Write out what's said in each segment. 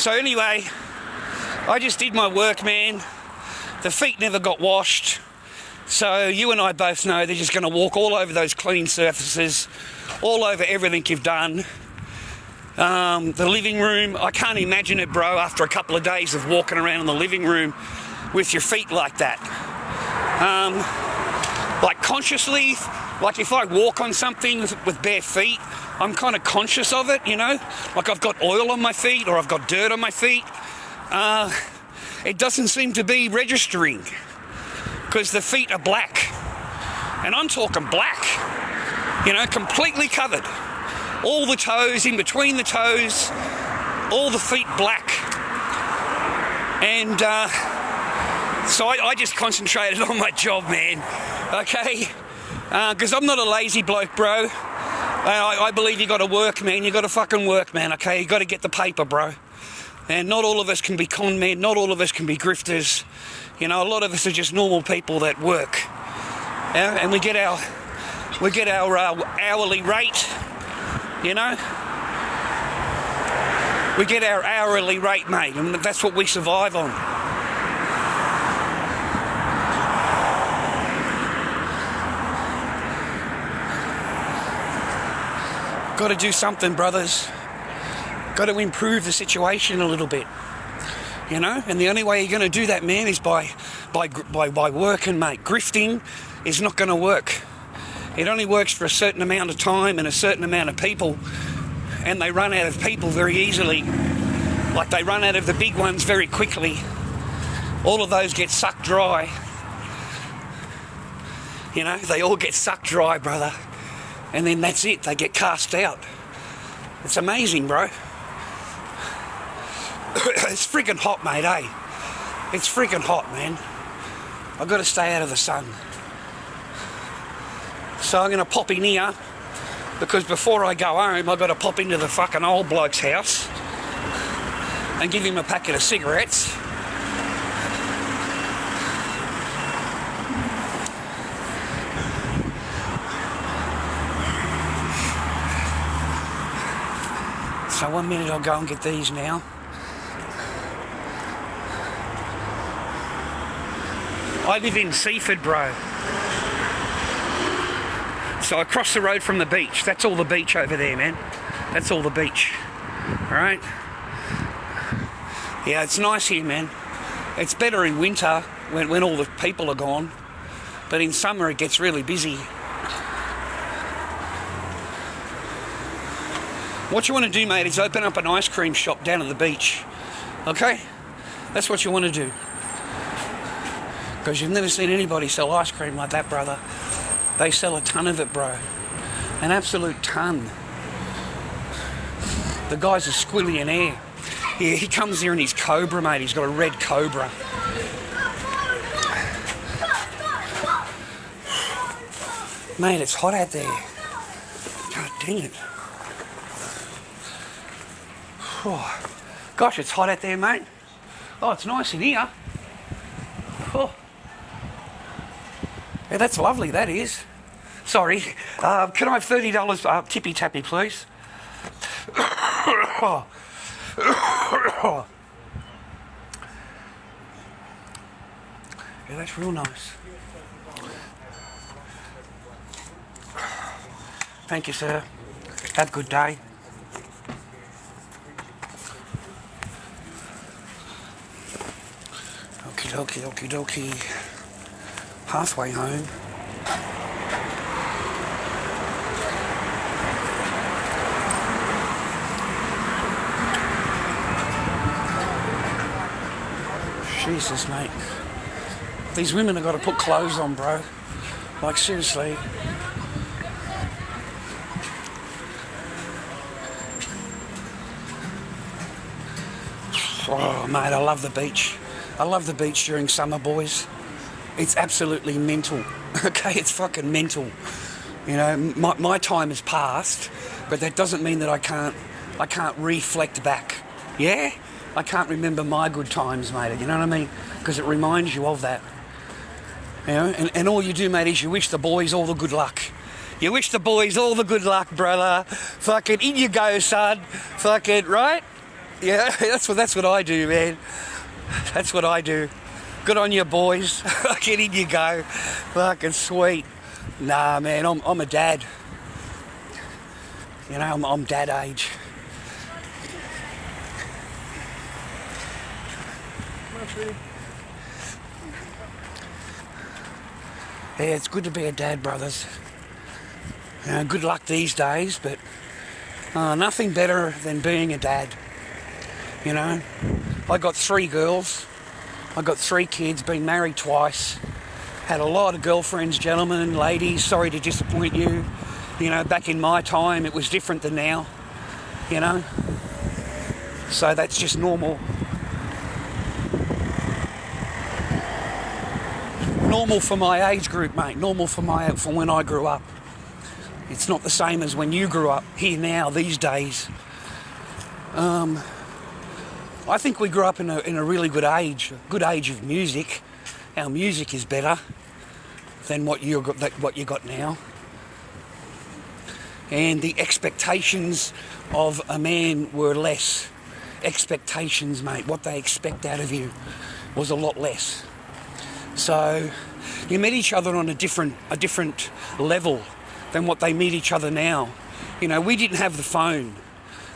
So anyway, I just did my work, man. The feet never got washed. So you and I both know they're just going to walk all over those clean surfaces, all over everything you've done. The living room, I can't imagine it, bro, after a couple of days of walking around in the living room with your feet like that. Like consciously, like if I walk on something with bare feet, I'm kind of conscious of it, you know? Like I've got oil on my feet or I've got dirt on my feet. It doesn't seem to be registering because the feet are black. And I'm talking black, you know, completely covered. All the toes, in between the toes, all the feet black. And so I just concentrated on my job, man, okay? Because I'm not a lazy bloke, bro. I believe you got to work, man. You got to fucking work, man, okay? You got to get the paper, bro. And not all of us can be con men. Not all of us can be grifters. You know, a lot of us are just normal people that work. Yeah? And we get our hourly rate, you know? We get our hourly rate, mate, and that's what we survive on. Got to do something, brothers. Got to improve the situation a little bit, you know. And the only way you're going to do that, man, is by working, mate. Grifting is not going to work. It only works for a certain amount of time and a certain amount of people, and they run out of people very easily. Like they run out of the big ones very quickly. All of those get sucked dry. You know, they all get sucked dry, brother. And then that's it, they get cast out. It's amazing, bro. It's friggin' hot, mate, eh? It's friggin' hot, man. I've got to stay out of the sun. So I'm going to pop in here, because before I go home, I've got to pop into the fucking old bloke's house and give him a packet of cigarettes. So 1 minute I'll go and get these now. I live in Seaford, bro. So I cross the road from the beach. That's all the beach over there, man. That's all the beach. Alright? Yeah, it's nice here, man. It's better in winter when all the people are gone. But in summer it gets really busy. What you want to do, mate, is open up an ice cream shop down at the beach. Okay? That's what you want to do. Because you've never seen anybody sell ice cream like that, brother. They sell a ton of it, bro. An absolute ton. The guy's a squillionaire. Yeah, he comes here in his Cobra, mate. He's got a red Cobra. Mate, it's hot out there. God dang it. Oh, gosh, it's hot out there, mate. Oh, it's nice in here. Oh. Yeah, that's lovely, that is. Sorry. Can I have $30 tippy-tappy, please? Oh. Yeah, that's real nice. Thank you, sir. Have a good day. Okie dokie, okie dokie. Halfway home. Jesus, mate. These women have got to put clothes on, bro. Like, seriously. Oh, mate, I love the beach. I love the beach during summer, boys. It's absolutely mental. Okay, it's fucking mental. You know, my time has passed, but that doesn't mean that I can't reflect back. Yeah? I can't remember my good times, mate. You know what I mean? Because it reminds you of that. You know, and all you do, mate, is you wish the boys all the good luck. You wish the boys all the good luck, brother. Fucking in you go, son. Fucking, right? Yeah, that's what I do, man. That's what I do. Good on you, boys. Get in you go. Fucking sweet. Nah, man, I'm a dad. You know, I'm dad age. Yeah, it's good to be a dad, brothers. Good luck these days, but nothing better than being a dad. You know, I got 3 girls. I got 3 kids, been married twice. Had a lot of girlfriends, gentlemen, ladies, sorry to disappoint you. You know, back in my time, it was different than now, you know. So that's just normal. Normal for my age group, mate. Normal for when I grew up. It's not the same as when you grew up here now, these days. I think we grew up in a really good age of music. Our music is better than what you got now. And the expectations of a man were less. Expectations, mate, what they expect out of you was a lot less. So you meet each other on a different level than what they meet each other now. You know, we didn't have the phone.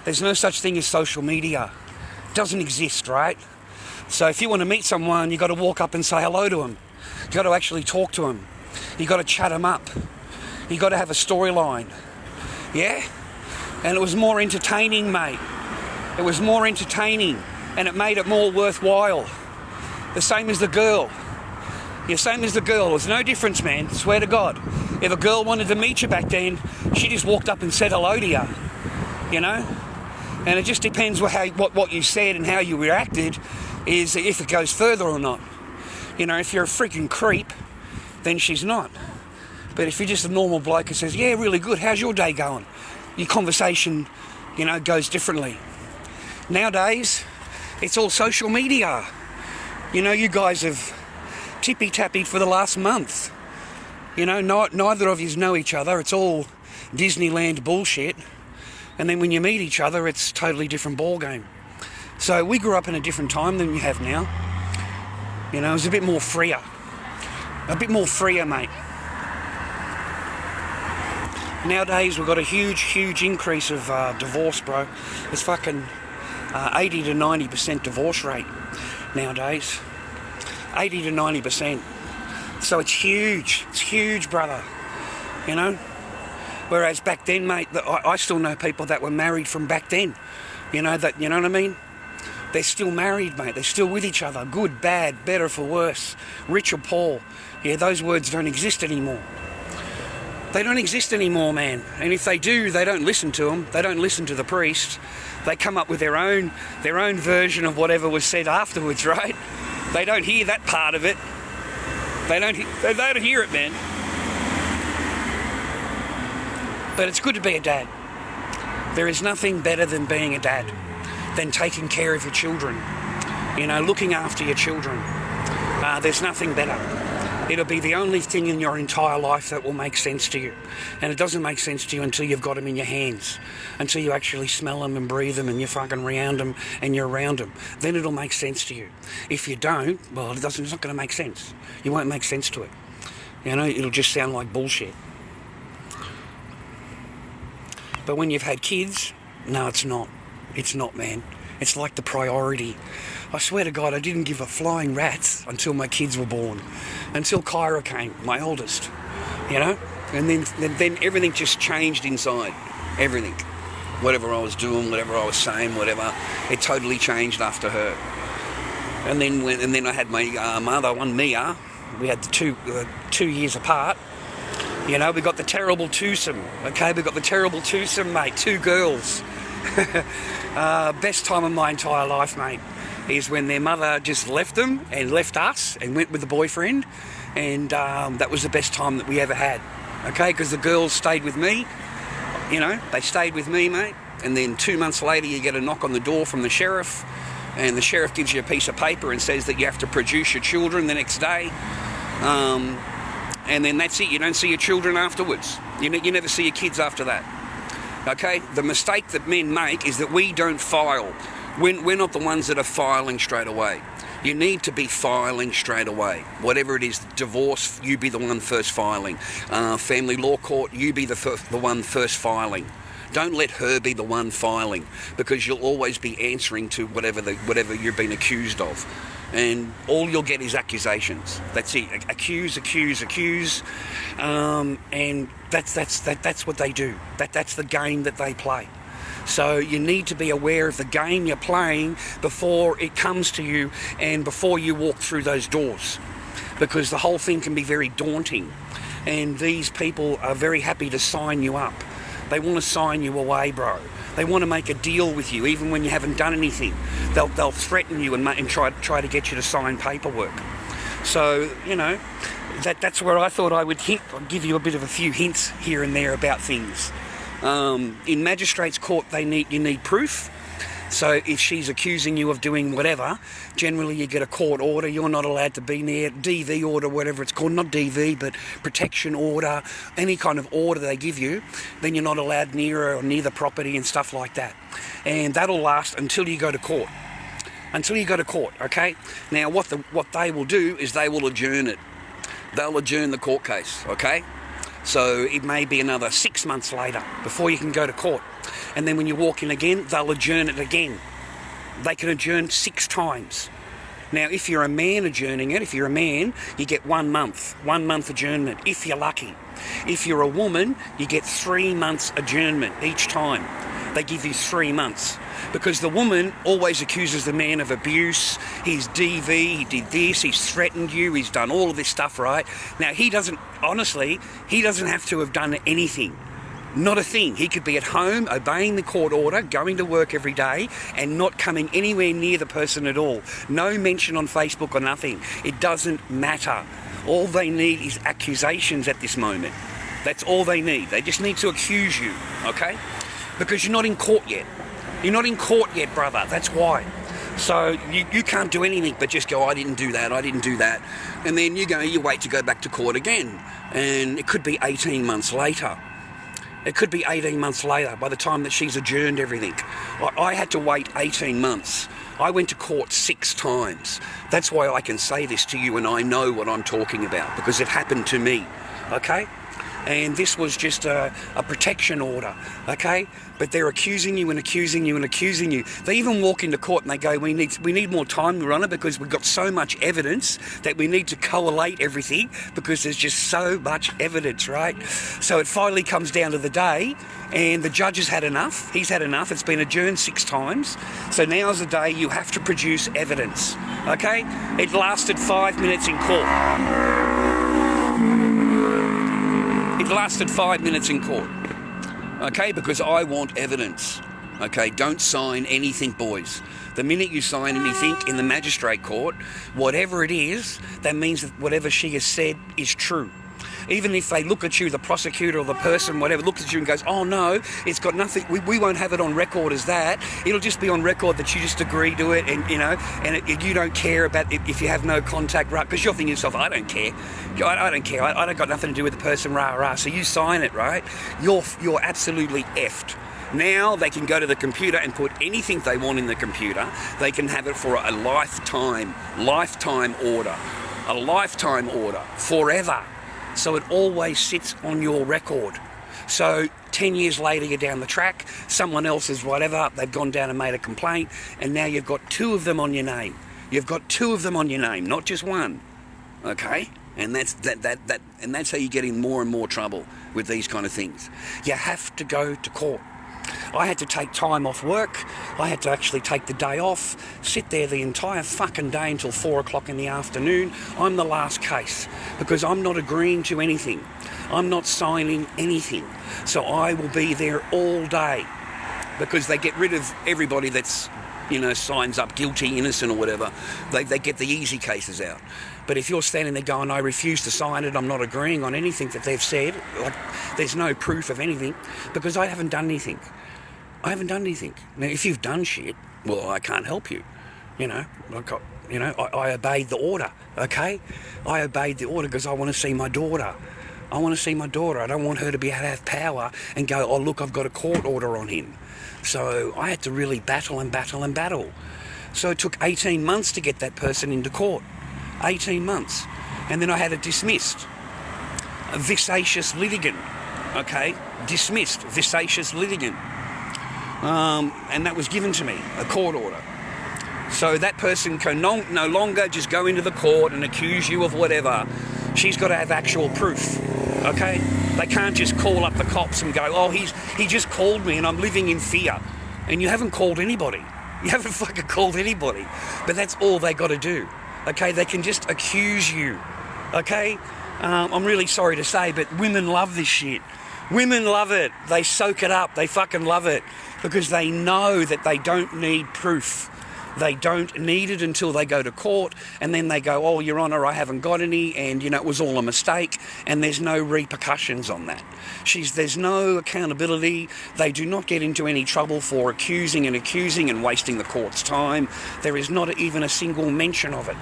There's no such thing as social media. It doesn't exist, right? So if you want to meet someone, you got to walk up and say hello to them. You got to actually talk to them. You got to chat them up. You got to have a storyline. Yeah? And it was more entertaining, mate. It was more entertaining, and it made it more worthwhile. The same as the girl. Yeah, same as the girl. There's no difference, man. Swear to God. If a girl wanted to meet you back then, she just walked up and said hello to you. You know? And it just depends what you said and how you reacted is if it goes further or not. You know, if you're a freaking creep, then she's not. But if you're just a normal bloke who says, yeah, really good, how's your day going? Your conversation, you know, goes differently. Nowadays, it's all social media. You know, you guys have tippy-tappy for the last month. You know, neither of you know each other. It's all Disneyland bullshit. And then when you meet each other, it's a totally different ball game. So we grew up in a different time than you have now. You know, it was a bit more freer. A bit more freer, mate. Nowadays, we've got a huge increase of divorce, bro. It's fucking 80 to 90% divorce rate nowadays. 80 to 90%. So it's huge, brother. You know? Whereas back then, mate, I still know people that were married from back then. You know what I mean? They're still married, mate. They're still with each other. Good, bad, better for worse. Rich or poor. Yeah, those words don't exist anymore. They don't exist anymore, man. And if they do, they don't listen to them. They don't listen to the priest. They come up with their own version of whatever was said afterwards, right? They don't hear that part of it. They don't hear it, man. But it's good to be a dad. There is nothing better than being a dad, than taking care of your children. You know, looking after your children. There's nothing better. It'll be the only thing in your entire life that will make sense to you. And it doesn't make sense to you until you've got them in your hands. Until you actually smell them and breathe them and you're fucking around them and you're around them. Then it'll make sense to you. If you don't, well, it's not going to make sense. You won't make sense to it. You know, it'll just sound like bullshit. But when you've had kids, no, it's not. It's not, man. It's like the priority. I swear to God, I didn't give a flying rat's until my kids were born. Until Kyra came, my oldest. You know? And then everything just changed inside. Everything. Whatever I was doing, whatever I was saying, whatever. It totally changed after her. And then I had my mother, one Mia. We had the 2 years apart. You know, we got the terrible twosome. Okay, we got the terrible twosome, mate. 2 girls. Best time of my entire life, mate, is when their mother just left them and left us and went with the boyfriend, and that was the best time that we ever had. Okay, because the girls stayed with me. You know, they stayed with me, mate. And then 2 months later, you get a knock on the door from the sheriff, and the sheriff gives you a piece of paper and says that you have to produce your children the next day. And then that's it. You don't see your children afterwards. You never see your kids after that. Okay? The mistake that men make is that we don't file. We're not the ones that are filing straight away. You need to be filing straight away. Whatever it is, divorce, you be the one first filing. Family law court, you be the one first filing. Don't let her be the one filing, because you'll always be answering to whatever you've been accused of. And all you'll get is accusations. That's it. Accuse. And that's what they do. That's the game that they play. So you need to be aware of the game you're playing before it comes to you and before you walk through those doors, because the whole thing can be very daunting, and these people are very happy to sign you up. They want to sign you away, bro. They want to make a deal with you even when you haven't done anything. They'll threaten you and try to get you to sign paperwork. So, you know, that's where I thought I would I'd give you a bit of a few hints here and there about things. In magistrates' court, you need proof. So if she's accusing you of doing whatever, generally you get a court order. You're not allowed to be near DV order, whatever it's called, not DV, but protection order, any kind of order they give you. Then you're not allowed near her or near the property and stuff like that. And that'll last until you go to court. Okay? Now, what they will do is they will adjourn it. They'll adjourn the court case, okay? So it may be another 6 months later before you can go to court. And then when you walk in again, they'll adjourn it again. They can adjourn 6 times. Now, if you're a man adjourning it, you get 1 month. 1 month adjournment, if you're lucky. If you're a woman, you get 3 months adjournment each time. They give you 3 months. Because the woman always accuses the man of abuse. He's DV, he did this, he's threatened you, he's done all of this stuff, right? Now, he doesn't have to have done anything. Not a thing. He could be at home, obeying the court order, going to work every day, and not coming anywhere near the person at all. No mention on Facebook or nothing. It doesn't matter. All they need is accusations at this moment. That's all they need. They just need to accuse you, okay? Because you're not in court yet. You're not in court yet, brother. That's why. So you can't do anything but just go, I didn't do that. And then you wait to go back to court again. And it could be 18 months later. It could be 18 months later by the time that she's adjourned everything. I had to wait 18 months. I went to court 6 times. That's why I can say this to you and I know what I'm talking about, because it happened to me, okay? And this was just a protection order, okay? But they're accusing you. They even walk into court and they go, we need more time, Your Honour, because we've got so much evidence that we need to collate everything because there's just so much evidence, right? So it finally comes down to the day and the judge has had enough. He's had enough. It's been adjourned 6 times. So now's the day you have to produce evidence, okay? It lasted 5 minutes in court. It lasted 5 minutes in court, okay, because I want evidence, okay? Don't sign anything, boys. The minute you sign anything in the magistrate court, whatever it is, that means that whatever she has said is true. Even if they look at you, the prosecutor or the person, whatever, looks at you and goes, oh no, it's got nothing, we won't have it on record as that. It'll just be on record that you just agree to it and, you don't care about it if you have no contact, right? Because you're thinking to yourself, I don't care. I don't care. I don't got nothing to do with the person, rah. So you sign it, right? You're absolutely effed. Now they can go to the computer and put anything they want in the computer. They can have it for a lifetime order, forever. So it always sits on your record. So 10 years later, you're down the track, someone else is whatever, they've gone down and made a complaint, and now you've got 2 of them on your name. You've got 2 of them on your name, not just one. Okay? And that's and that's how you get in more and more trouble with these kind of things. You have to go to court. I had to take time off work. I had to actually take the day off, sit there the entire fucking day until 4 o'clock in the afternoon. I'm the last case because I'm not agreeing to anything. I'm not signing anything. So I will be there all day because they get rid of everybody that's, signs up guilty, innocent or whatever. They get the easy cases out. But if you're standing there going, I refuse to sign it, I'm not agreeing on anything that they've said, like there's no proof of anything, because I haven't done anything. Now, if you've done shit, well, I can't help you. I obeyed the order, okay? I obeyed the order because I want to see my daughter. I want to see my daughter. I don't want her to be able to have power and go, oh, look, I've got a court order on him. So I had to really battle and battle and battle. So it took 18 months to get that person into court. 18 months. And then I had it dismissed. A vexatious litigant. Okay? Dismissed. Vexatious litigant. And that was given to me, a court order. So that person can no longer just go into the court and accuse you of whatever. She's got to have actual proof, okay? They can't just call up the cops and go, oh, he just called me and I'm living in fear. And you haven't called anybody. You haven't fucking called anybody. But that's all they got to do, okay? They can just accuse you, okay? I'm really sorry to say, but women love this shit. Women love it. They soak it up. They fucking love it because they know that they don't need proof. They don't need it until they go to court, and then they go, oh, Your Honour, I haven't got any, and, you know, it was all a mistake, and there's no repercussions on that. There's no accountability. They do not get into any trouble for accusing and wasting the court's time. There is not even a single mention of it,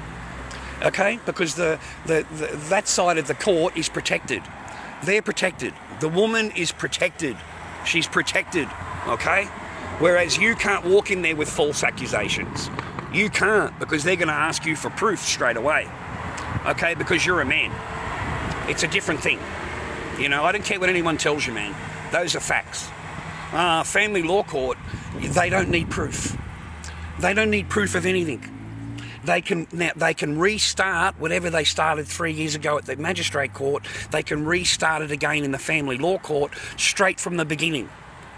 okay? Because that side of the court is protected. They're protected. The woman is protected. She's protected, okay? Whereas you can't walk in there with false accusations. You can't, because they're going to ask you for proof straight away, okay? Because you're a man. It's a different thing. You know, I don't care what anyone tells you, man. Those are facts. Family law court, they don't need proof. They don't need proof of anything. They can restart whatever they started 3 years ago at the magistrate court. They can restart it again in the family law court straight from the beginning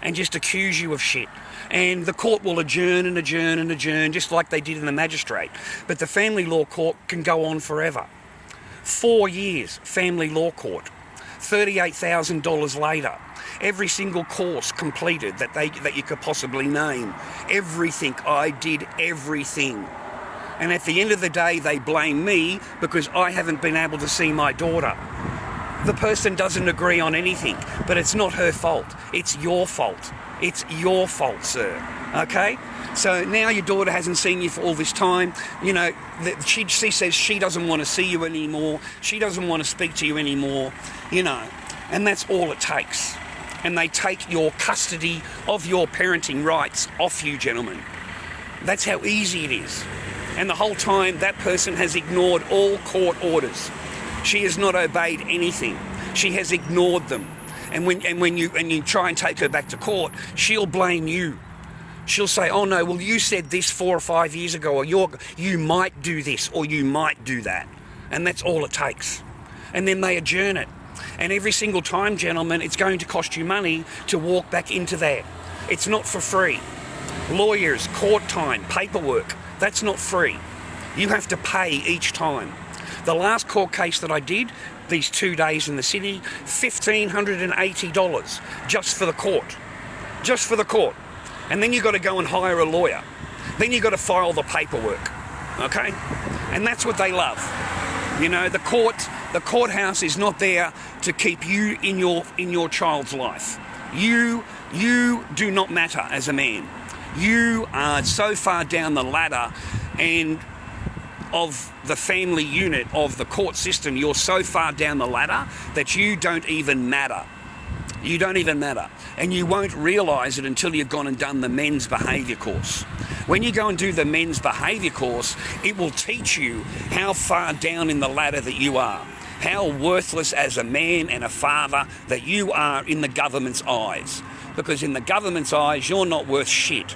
and just accuse you of shit. And the court will adjourn and adjourn and adjourn just like they did in the magistrate. But the family law court can go on forever. 4 years, family law court. $38,000 later. Every single course completed that you could possibly name. Everything. I did everything. And at the end of the day, they blame me because I haven't been able to see my daughter. The person doesn't agree on anything, but it's not her fault. It's your fault. It's your fault, sir. Okay? So now your daughter hasn't seen you for all this time. You know, she says she doesn't want to see you anymore. She doesn't want to speak to you anymore, you know. And that's all it takes. And they take your custody of your parenting rights off you, gentlemen. That's how easy it is. And the whole time, that person has ignored all court orders. She has not obeyed anything. She has ignored them. And when you try and take her back to court, she'll blame you. She'll say, oh no, well you said this 4 or 5 years ago, or you might do this, or you might do that. And that's all it takes. And then they adjourn it. And every single time, gentlemen, it's going to cost you money to walk back into there. It's not for free. Lawyers, court time, paperwork, that's not free. You have to pay each time. The last court case that I did, these 2 days in the city, $1,580 just for the court. Just for the court. And then you've got to go and hire a lawyer. Then you've got to file the paperwork. Okay? And that's what they love. You know, the courthouse is not there to keep you in your child's life. You do not matter as a man. You are so far down the ladder and of the family unit of the court system, you're so far down the ladder that you don't even matter. You don't even matter. And you won't realise it until you've gone and done the men's behaviour course. When you go and do the men's behaviour course, it will teach you how far down in the ladder that you are. How worthless as a man and a father that you are in the government's eyes. Because in the government's eyes, you're not worth shit.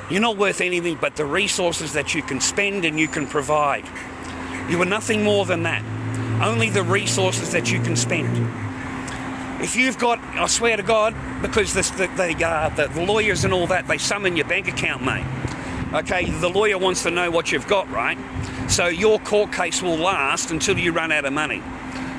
You're not worth anything but the resources that you can spend and you can provide. You are nothing more than that. Only the resources that you can spend. If you've got, I swear to God, because the lawyers and all that, they summon your bank account, mate. Okay, the lawyer wants to know what you've got, right? So your court case will last until you run out of money.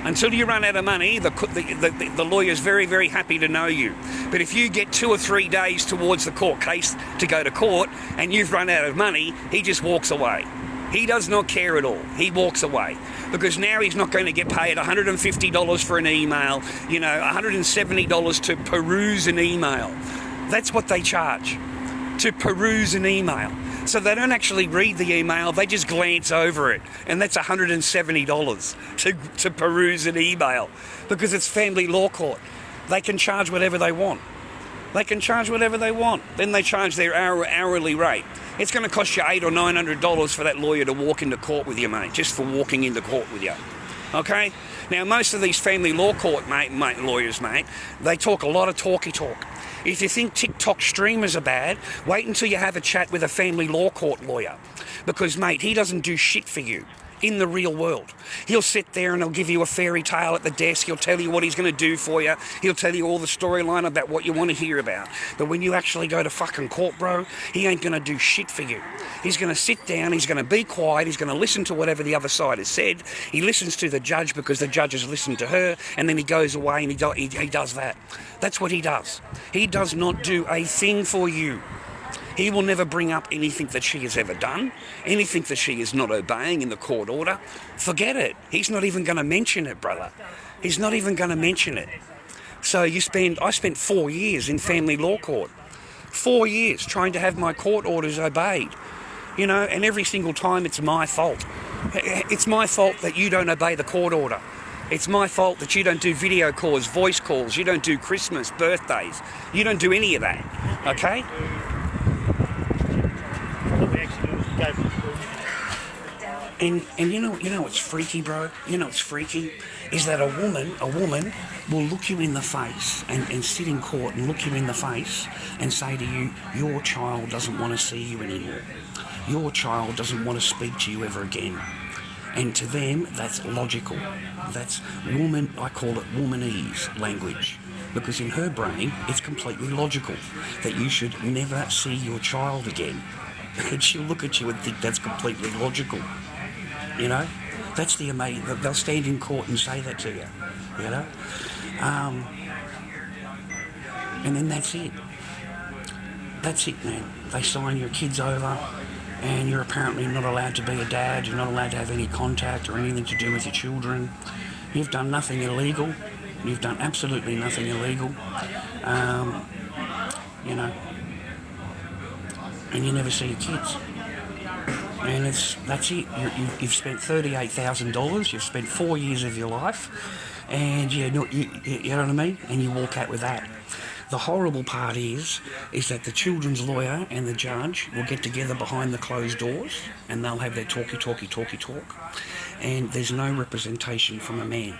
Until you run out of money, the lawyer's very, very happy to know you. But if you get 2 or 3 days towards the court case to go to court and you've run out of money, he just walks away. He does not care at all. He walks away. Because now he's not going to get paid $150 for an email, you know, $170 to peruse an email. That's what they charge, to peruse an email. So they don't actually read the email, they just glance over it. And that's $170 to peruse an email because it's family law court. They can charge whatever they want. They can charge whatever they want. Then they charge their hourly rate. It's going to cost you $800 or $900 for that lawyer to walk into court with you, mate, just for walking into court with you. Okay? Now, most of these family law court lawyers, mate, they talk a lot of talky talk. If you think TikTok streamers are bad, wait until you have a chat with a family law court lawyer. Because, mate, he doesn't do shit for you in the real world. He'll sit there and he'll give you a fairy tale at the desk. He'll tell you what he's going to do for you. He'll tell you all the storyline about what you want to hear about. But when you actually go to fucking court, bro, he ain't going to do shit for you. He's going to sit down, he's going to be quiet, he's going to listen to whatever the other side has said. He listens to the judge because the judge has listened to her, and then he goes away and he does that. That's what he does. He does not do a thing for you. He will never bring up anything that she has ever done, anything that she is not obeying in the court order. Forget it. He's not even going to mention it, brother. He's not even going to mention it. So I spent 4 years in family law court. 4 years trying to have my court orders obeyed. You know, and every single time it's my fault. It's my fault that you don't obey the court order. It's my fault that you don't do video calls, voice calls, you don't do Christmas, birthdays. You don't do any of that, okay? And you know what's freaky, bro? You know what's freaky? Is that a woman will look you in the face and sit in court and look you in the face and say to you, your child doesn't want to see you anymore. Your child doesn't want to speak to you ever again. And to them, that's logical. That's I call it womanese language. Because in her brain, it's completely logical that you should never see your child again. And she'll look at you and think that's completely logical. You know? That's the amazing... They'll stand in court and say that to you. You know? And then that's it. That's it, man. They sign your kids over and you're apparently not allowed to be a dad. You're not allowed to have any contact or anything to do with your children. You've done nothing illegal. You've done absolutely nothing illegal. You know... and you never see your kids. And that's it. You've spent $38,000. You've spent 4 years of your life, and you know what I mean. And you walk out with that. The horrible part is that the children's lawyer and the judge will get together behind the closed doors, and they'll have their talk, and there's no representation from a man.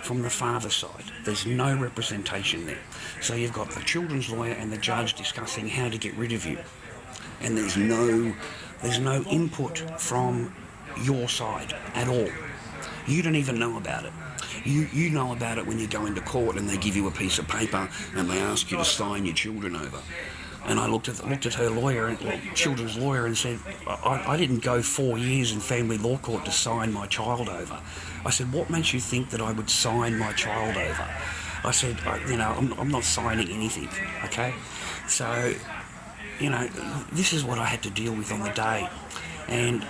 From the father's side, there's no representation there. So you've got the children's lawyer and the judge discussing how to get rid of you. And there's no input from your side at all. You don't even know about it. You know about it when you go into court and they give you a piece of paper and they ask you to sign your children over. And I looked at her lawyer, children's lawyer, and said, I didn't go 4 years in family law court to sign my child over. I said, what makes you think that I would sign my child over? I said, I'm not signing anything, okay? So... you know, this is what I had to deal with on the day. And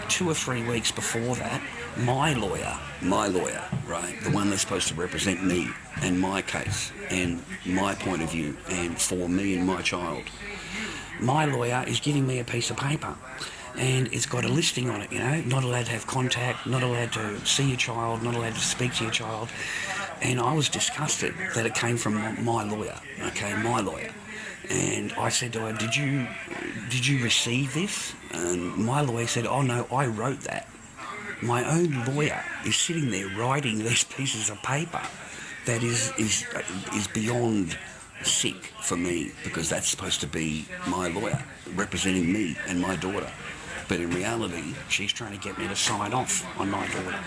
2 or 3 weeks before that, my lawyer, right, the one that's supposed to represent me and my case and my point of view and for me and my child, my lawyer is giving me a piece of paper and it's got a listing on it, you know, not allowed to have contact, not allowed to see your child, not allowed to speak to your child. And I was disgusted that it came from my lawyer, okay, my lawyer. And I said to her, did you receive this? And my lawyer said, oh no, I wrote that. My own lawyer is sitting there writing these pieces of paper that is beyond sick for me, because that's supposed to be my lawyer representing me and my daughter. But in reality, she's trying to get me to sign off on my daughter.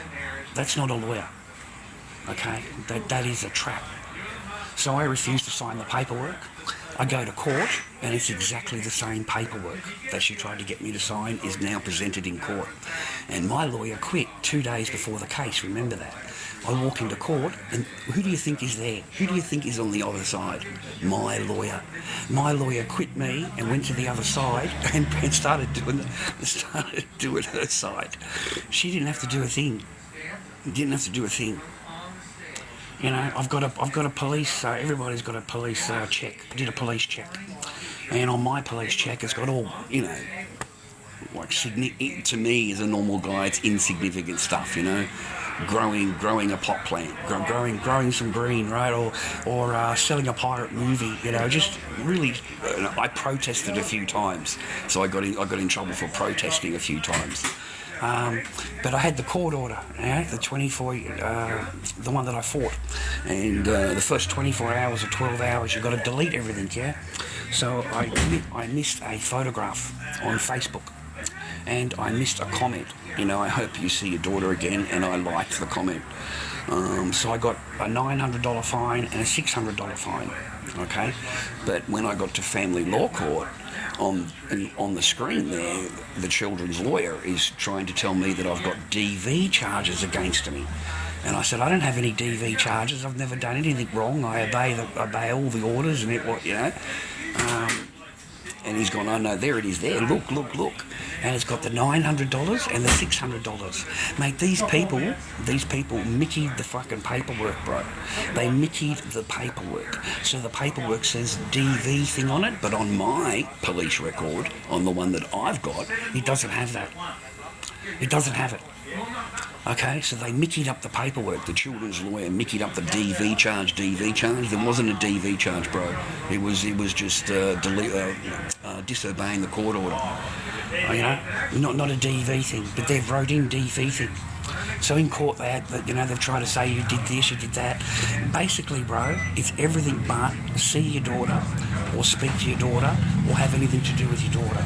That's not a lawyer, okay? That is a trap. So I refuse to sign the paperwork. I go to court, and it's exactly the same paperwork that she tried to get me to sign is now presented in court. And my lawyer quit 2 days before the case, remember that. I walk into court, and who do you think is there? Who do you think is on the other side? My lawyer. My lawyer quit me and went to the other side and started doing her side. She didn't have to do a thing. Didn't have to do a thing. You know, I've got a police. Everybody's got a police check. I did a police check, and on my police check, it's got all, you know, like to me as a normal guy, it's insignificant stuff, you know. Growing a pot plant, growing some green, right, or selling a pirate movie, you know, just really. I protested a few times, so I got in trouble for protesting a few times. But I had the court order, the 24, the one that I fought, and the first 24 hours or 12 hours, you've got to delete everything, yeah. So I missed a photograph on Facebook. And I missed a comment, you know, I hope you see your daughter again, and I liked the comment. So I got a $900 fine and a $600 fine, okay? But when I got to family law court, on the screen there, the children's lawyer is trying to tell me that I've got DV charges against me. And I said, I don't have any DV charges, I've never done anything wrong, I obey all the orders and you know. And he's gone, oh no, there it is there, look. And it's got the $900 and the $600. Mate, these people Mickeyed the fucking paperwork, bro. They Mickeyed the paperwork. So the paperwork says DV thing on it, but on my police record, on the one that I've got, it doesn't have that. It doesn't have it. Okay, so they Mickeyed up the paperwork. The children's lawyer Mickeyed up the DV charge. There wasn't a DV charge, bro. It was just disobeying the court order. You know, not a DV thing, but they've wrote in DV thing. So in court they've tried to say you did this, you did that. Basically, bro, it's everything but see your daughter or speak to your daughter or have anything to do with your daughter.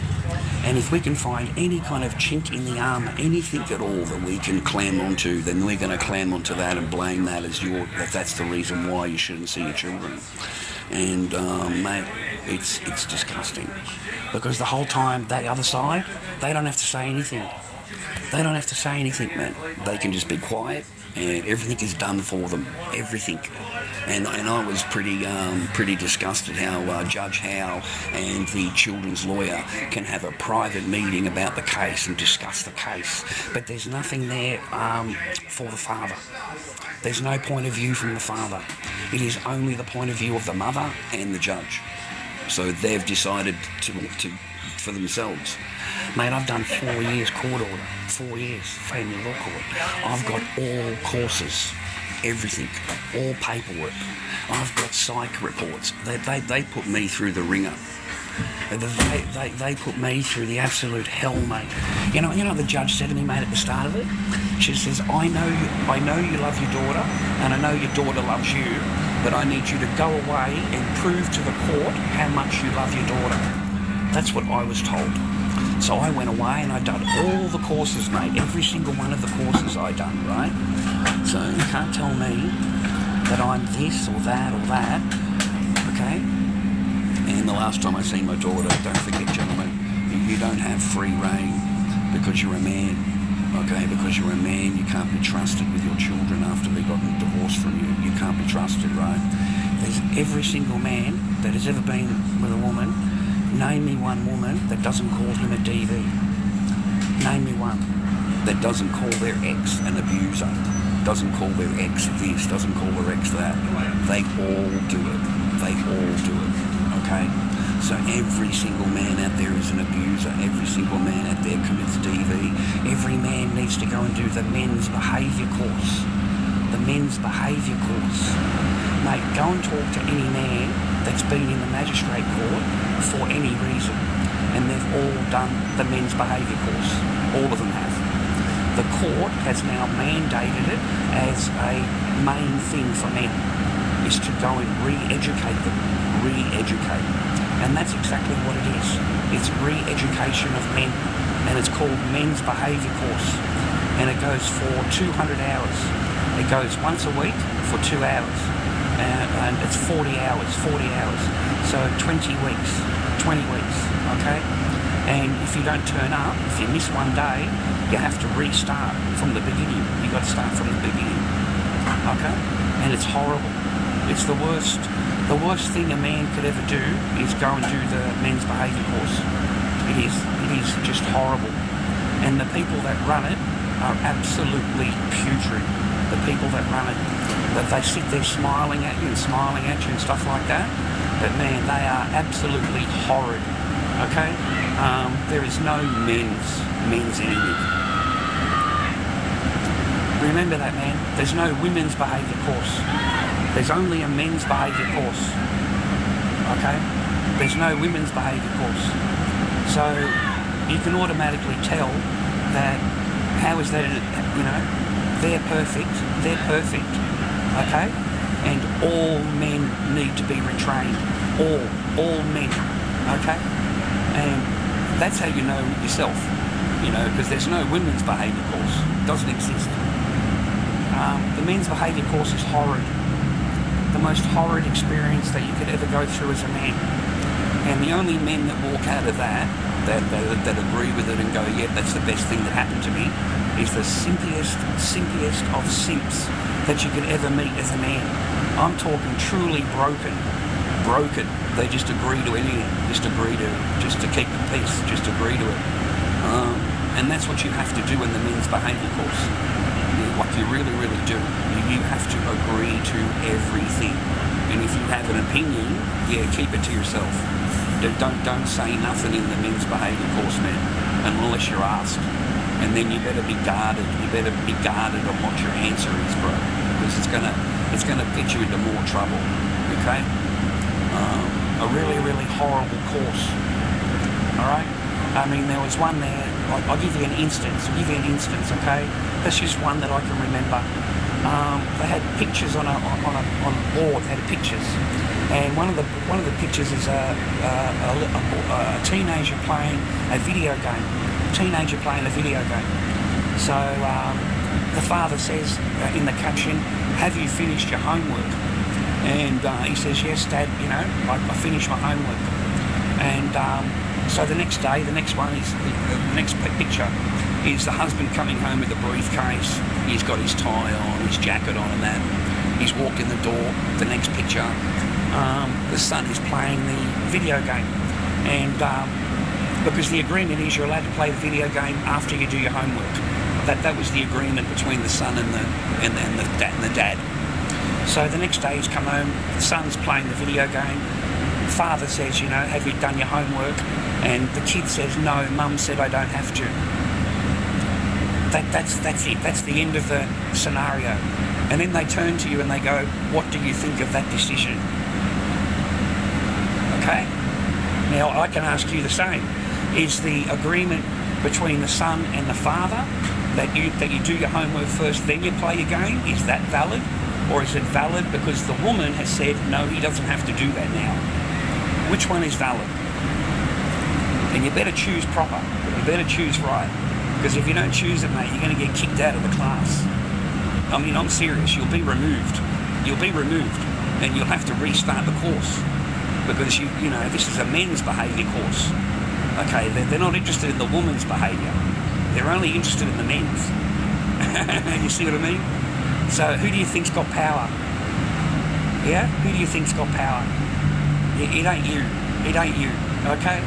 And if we can find any kind of chink in the armour, anything at all that we can clam onto, then we're going to clam onto that and blame that as that's the reason why you shouldn't see your children. And mate, it's disgusting, because the whole time the other side, they don't have to say anything. They don't have to say anything, man. They can just be quiet, and everything is done for them. Everything. And I was pretty disgusted how Judge Howe and the children's lawyer can have a private meeting about the case and discuss the case, but there's nothing there for the father. There's no point of view from the father. It is only the point of view of the mother and the judge. So they've decided to for themselves. Mate, I've done 4 years court order, 4 years family law court. I've got all courses, everything, all paperwork. I've got psych reports. They put me through the ringer. They put me through the absolute hell, mate. You know the judge said to me, mate, at the start of it? She says, I know you love your daughter, and I know your daughter loves you, but I need you to go away and prove to the court how much you love your daughter. That's what I was told. So I went away and I done all the courses, mate. Every single one of the courses I done, right? So you can't tell me that I'm this or that, okay? And the last time I seen my daughter, don't forget, gentlemen, you don't have free reign because you're a man, okay? Because you're a man, you can't be trusted with your children after they've gotten divorced from you. You can't be trusted, right? There's every single man that has ever been with a woman. Name me one woman that doesn't call him a DV. Name me one that doesn't call their ex an abuser, doesn't call their ex this, doesn't call their ex that. They all do it. They all do it, okay? So every single man out there is an abuser. Every single man out there commits DV. Every man needs to go and do the men's behaviour course. The men's behaviour course. Mate, go and talk to any man that's been in the magistrate court for any reason, and they've all done the men's behaviour course. All of them have. The court has now mandated it as a main thing for men, is to go and re-educate them. Re-educate. And that's exactly what it is. It's re-education of men, and it's called men's behaviour course, and it goes for 200 hours. It goes once a week for 2 hours. And it's 40 hours, so 20 weeks, okay? And if you don't turn up, if you miss one day, you have to restart from the beginning. You've got to start from the beginning, okay? And it's horrible. It's the worst. The worst thing a man could ever do is go and do the men's behaviour course. It is just horrible. And the people that run it are absolutely putrid. The people that run it, that they sit there smiling at you and stuff like that. But man, they are absolutely horrid. Okay? There is no men's anything. Remember that, man. There's no women's behaviour course. There's only a men's behaviour course. Okay? There's no women's behaviour course. So you can automatically tell that how is that, you know, they're perfect, okay? And all men need to be retrained. All men, okay? And that's how you know yourself, you know, because there's no women's behaviour course. It doesn't exist. The men's behaviour course is horrid. The most horrid experience that you could ever go through as a man. And the only men that walk out of that agree with it and go, yeah, that's the best thing that happened to me, is the simplest of simps that you could ever meet as a man. I'm talking truly broken. They just agree to anything, just to keep the peace, just agree to it. And that's what you have to do in the men's behaviour course. What you really do, you have to agree to everything. And if you have an opinion, yeah, keep it to yourself. Don't say nothing in the men's behaviour course, man, unless you're asked. And then you better be guarded. You better be guarded on what your answer is, bro, because it's gonna get you into more trouble. Okay? A really horrible course. All right? I mean, there was one there. I'll give you an instance. Okay? That's just one that I can remember. They had pictures on a board. They had pictures, and one of the pictures is a teenager playing a video game. So the father says in the caption, "Have you finished your homework?" And he says, "Yes, Dad. You know, I finished my homework." And so the next day, the next picture is the husband coming home with a briefcase. He's got his tie on, his jacket on and that. He's walked in the door. The next picture, the son is playing the video game. And because the agreement is you're allowed to play the video game after you do your homework. That was the agreement between the son and the dad. So the next day he's come home, the son's playing the video game. Father says, you know, "Have you done your homework?" And the kid says, "No, Mum said I don't have to." That's it. That's the end of the scenario. And then they turn to you and they go, "What do you think of that decision?" Okay? Now I can ask you the same. Is the agreement between the son and the father that you do your homework first, then you play your game? Is that valid? Or is it valid because the woman has said, "No, he doesn't have to do that now"? Which one is valid? And you better choose proper. You better choose right. Because if you don't choose it, mate, you're going to get kicked out of the class. I mean, I'm serious. You'll be removed. And you'll have to restart the course. Because, you know, this is a men's behaviour course. Okay, they're not interested in the woman's behaviour. They're only interested in the men's. You see what I mean? So who do you think's got power? Yeah? Who do you think's got power? It ain't you. Okay?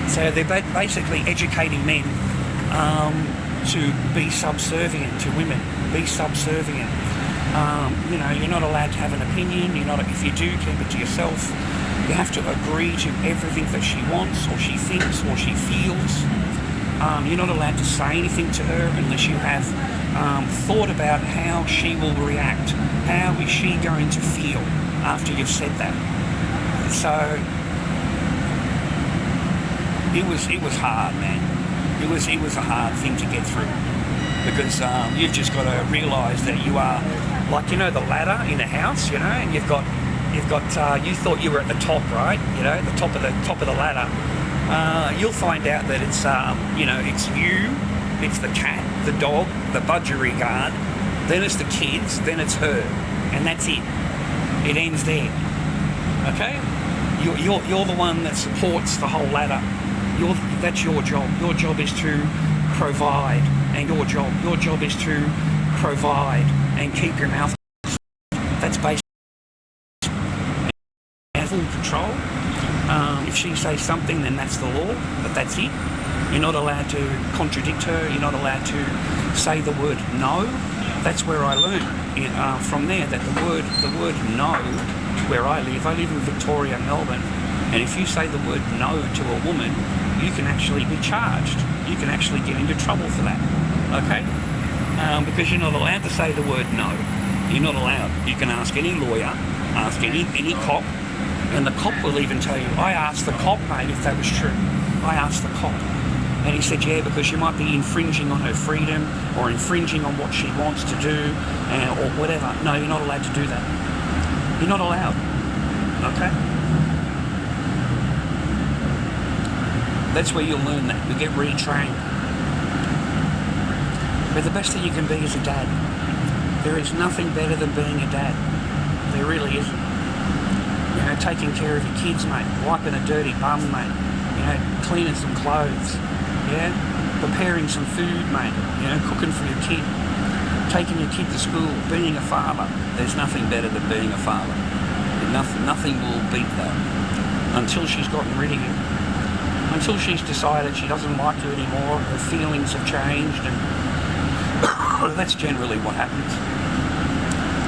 So they're basically educating men to be subservient to women. Be subservient. You know, you're not allowed to have an opinion. If you do, keep it to yourself. You have to agree to everything that she wants or she thinks or she feels. You're not allowed to say anything to her unless you have thought about how she will react. How is she going to feel after you've said that? So it was hard, man. It was a hard thing to get through because you've just got to realise that you are like, you know, the ladder in a house, you know, and you've got you thought you were at the top, right? You know, the top of the ladder. You'll find out that it's you know, it's you, it's the cat, the dog, the budgerigard, then it's the kids, then it's her, and that's it. It ends there. Okay? You're the one that supports the whole ladder. That's your job. Your job is to provide, and your job is to provide and keep your mouth. That's basically full control. If she says something, then that's the law, but that's it. You're not allowed to contradict her. You're not allowed to say the word no. That's where I learned from there that the word no, where I live in Victoria, Melbourne, And if you say the word no to a woman, you can actually be charged. You can actually get into trouble for that, okay? Because you're not allowed to say the word no. You're not allowed. You can ask any lawyer, ask any cop, and the cop will even tell you, I asked the cop, mate, if that was true. I asked the cop. And he said, yeah, because you might be infringing on her freedom or infringing on what she wants to do or whatever. No, you're not allowed to do that. You're not allowed, okay? That's where you'll learn that. You'll get retrained. But the best thing you can be is a dad. There is nothing better than being a dad. There really isn't. You know, taking care of your kids, mate. Wiping a dirty bum, mate. You know, cleaning some clothes. Yeah? Preparing some food, mate. You know, cooking for your kid. Taking your kid to school. Being a father. There's nothing better than being a father. Nothing will beat that. Until she's gotten rid of you. Until she's decided she doesn't like you anymore. Her feelings have changed and well, that's generally what happens.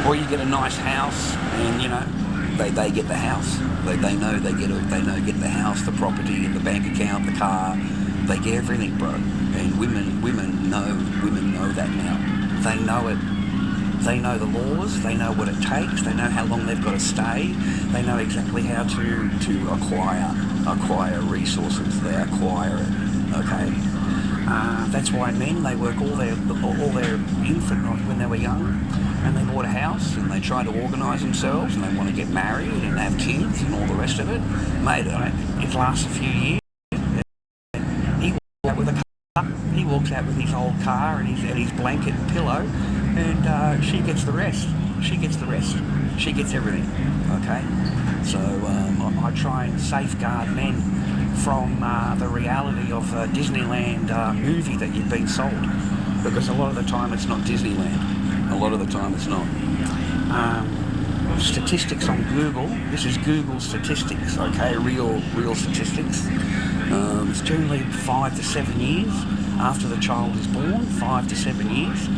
Or you get a nice house, and you know they get the house. They know get the house, the property, the bank account, the car. They get everything, bro. And women know that now. They know it. They know the laws. They know what it takes. They know how long they've got to stay. They know exactly how to acquire resources. They acquire it. Okay. That's why men, they work all their infant when they were young, and they bought a house and they try to organise themselves and they want to get married and have kids and all the rest of it. Mate, it lasts a few years. He walks out with his old car and his blanket and pillow, and she gets the rest. She gets the rest. She gets everything. Okay, so I try and safeguard men from the reality of a Disneyland movie that you've been sold, because a lot of the time it's not Disneyland. A lot of the time it's not. Statistics on Google. This is Google statistics. Okay, real statistics. It's generally 5 to 7 years after the child is born. 5 to 7 years.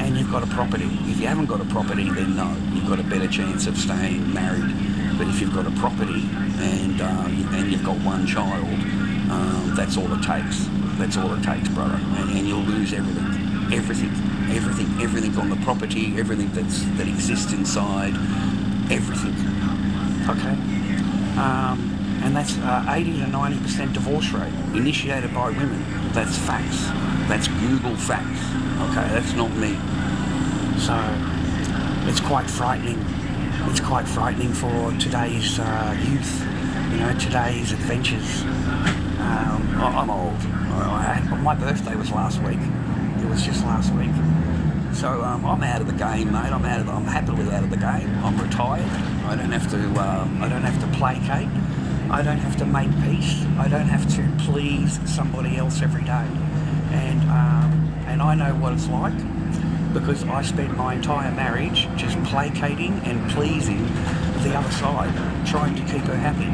And you've got a property. If you haven't got a property, then no, you've got a better chance of staying married. But if you've got a property and you've got one child, that's all it takes. That's all it takes, brother. And you'll lose everything on the property, everything that exists inside, everything. Okay. And that's 80 to 90% divorce rate initiated by women. That's facts. That's Google facts. Okay, that's not me. So it's quite frightening. It's quite frightening for today's youth. You know, today's adventures. I'm old. My birthday was last week. It was just last week. So I'm out of the game, mate. I'm happily out of the game. I'm retired. I don't have to placate. I don't have to make peace. I don't have to please somebody else every day. And I know what it's like, because I spent my entire marriage just placating and pleasing the other side, trying to keep her happy.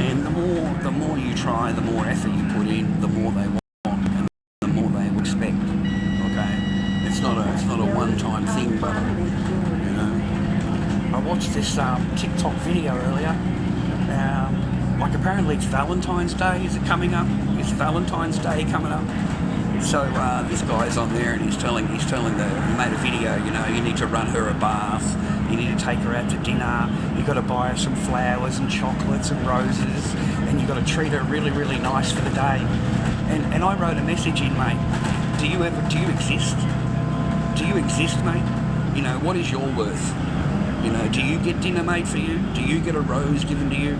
And the more you try, the more effort you put in, the more they want and the more they will expect. Okay, it's not a one-time thing, but you know. I watched this TikTok video earlier. Like apparently it's Valentine's Day. Is it coming up? It's Valentine's Day coming up. So this guy's on there and he's telling he made a video, you know, you need to run her a bath, you need to take her out to dinner, you've got to buy her some flowers and chocolates and roses, and you've got to treat her really, really nice for the day. And I wrote a message in, mate. Do you exist? Do you exist, mate? You know, what is your worth? You know, do you get dinner made for you? Do you get a rose given to you?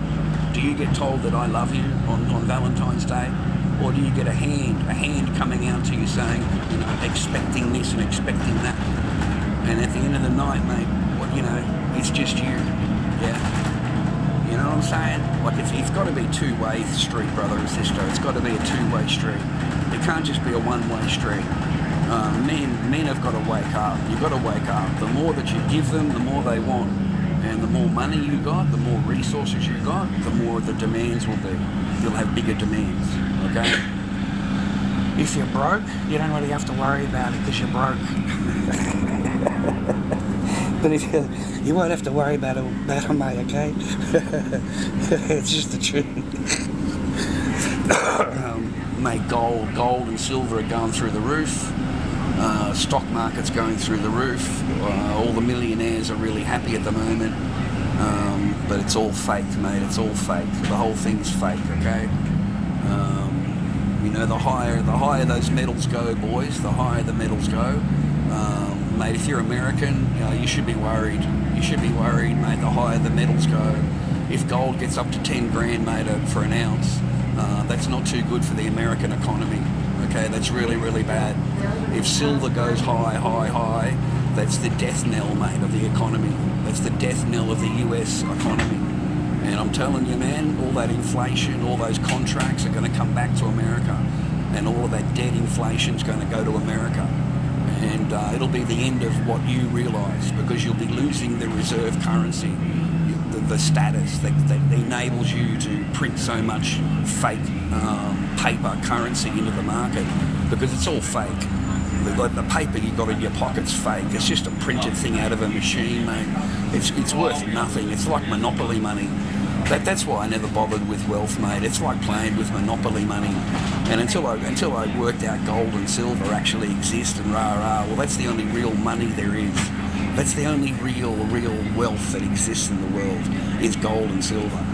Do you get told that I love you on Valentine's Day? Or do you get a hand coming out to you saying, you know, expecting this and expecting that? And at the end of the night, mate, you know, it's just you. Yeah. You know what I'm saying? Like, it's got to be two-way street, brother and sister. It's got to be a two-way street. It can't just be a one-way street. Men have got to wake up. You've got to wake up. The more that you give them, the more they want. And the more money you got, the more resources you got, the more the demands will be. You'll have bigger demands, okay? If you're broke, you don't really have to worry about it because you're broke. But if you won't have to worry about it, mate, okay? It's just the truth. Mate, gold and silver are going through the roof. Stock market's going through the roof. All the millionaires are really happy at the moment. But it's all fake, mate. It's all fake. The whole thing's fake, okay? You know, the higher those metals go, boys, the higher the metals go. Mate, if you're American, you should be worried. You should be worried, mate, the higher the metals go. If gold gets up to 10 grand, mate, for an ounce, that's not too good for the American economy. Okay, that's really, really bad. If silver goes high, that's the death knell, mate, of the economy. That's the death knell of the US economy. And I'm telling you, man, all that inflation, all those contracts are going to come back to America. And all of that debt inflation's going to go to America. And it'll be the end of what you realise, because you'll be losing the reserve currency, the status that enables you to print so much fake paper currency into the market, because it's all fake. The paper you got in your pocket's fake. It's just a printed thing out of a machine, mate. It's worth nothing. It's like monopoly money. That's why I never bothered with wealth, mate. It's like playing with monopoly money. And until I worked out gold and silver actually exist and well, that's the only real money there is. That's the only real wealth that exists in the world, is gold and silver.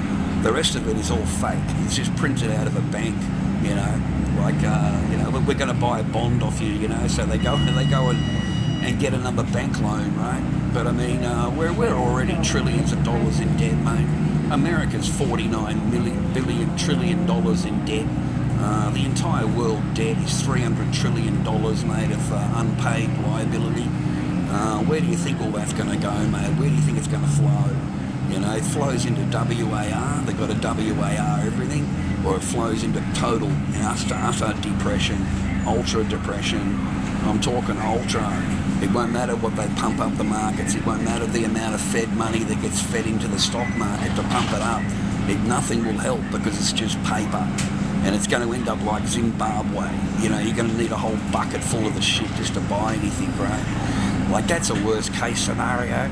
The rest of it is all fake. It's just printed out of a bank, you know. Like, we're going to buy a bond off you, you know. So they go and get another bank loan, right? But I mean, we're already trillions of dollars in debt, mate. America's $49 trillion in debt. The entire world debt is $300 trillion, mate, of unpaid liability. Where do you think all that's going to go, mate? Where do you think it's going to flow? You know, it flows into WAR. They've got a WAR everything. Or it flows into total, utter depression, ultra depression. I'm talking ultra. It won't matter what they pump up the markets. It won't matter the amount of Fed money that gets fed into the stock market to pump it up. Nothing will help, because it's just paper. And it's going to end up like Zimbabwe. You know, you're going to need a whole bucket full of the shit just to buy anything, right? Like, that's a worst case scenario.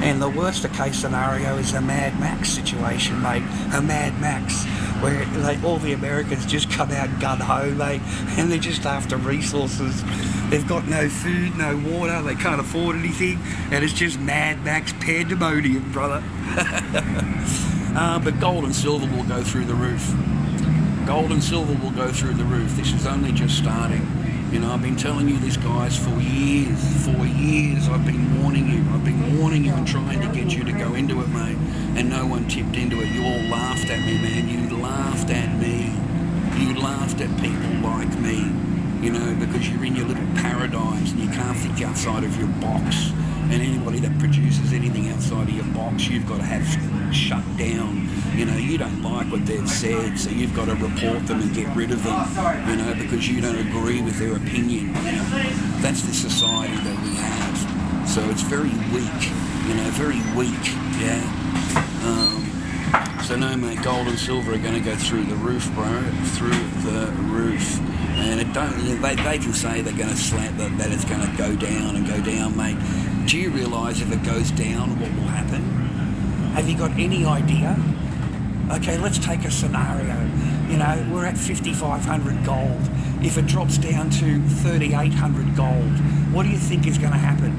And the worst case scenario is a Mad Max situation, mate. A Mad Max, where all the Americans just come out gun-ho, mate, and they're just after resources. They've got no food, no water, they can't afford anything, and it's just Mad Max pandemonium, brother. But gold and silver will go through the roof. Gold and silver will go through the roof. This is only just starting. You know, I've been telling you this, guys, for years. For years, I've been warning you. I've been warning you and trying to get you to go into it, mate. And no one tipped into it. You all laughed at me, man. You laughed at me. You laughed at people like me. You know, because you're in your little paradigms and you can't think outside of your box. And anybody that produces anything outside of your box, you've got to have shut down. You know, you don't like what they've said, so you've got to report them and get rid of them, you know, because you don't agree with their opinion, you know. That's the society that we have. So it's very weak, you know, very weak, yeah. So no, mate, gold and silver are going to go through the roof, bro, through the roof. And they can say they're going to slap that it's going to go down, mate. Do you realise if it goes down, what will happen? Have you got any idea? Okay, let's take a scenario. You know, we're at 5,500 gold. If it drops down to 3,800 gold, what do you think is going to happen?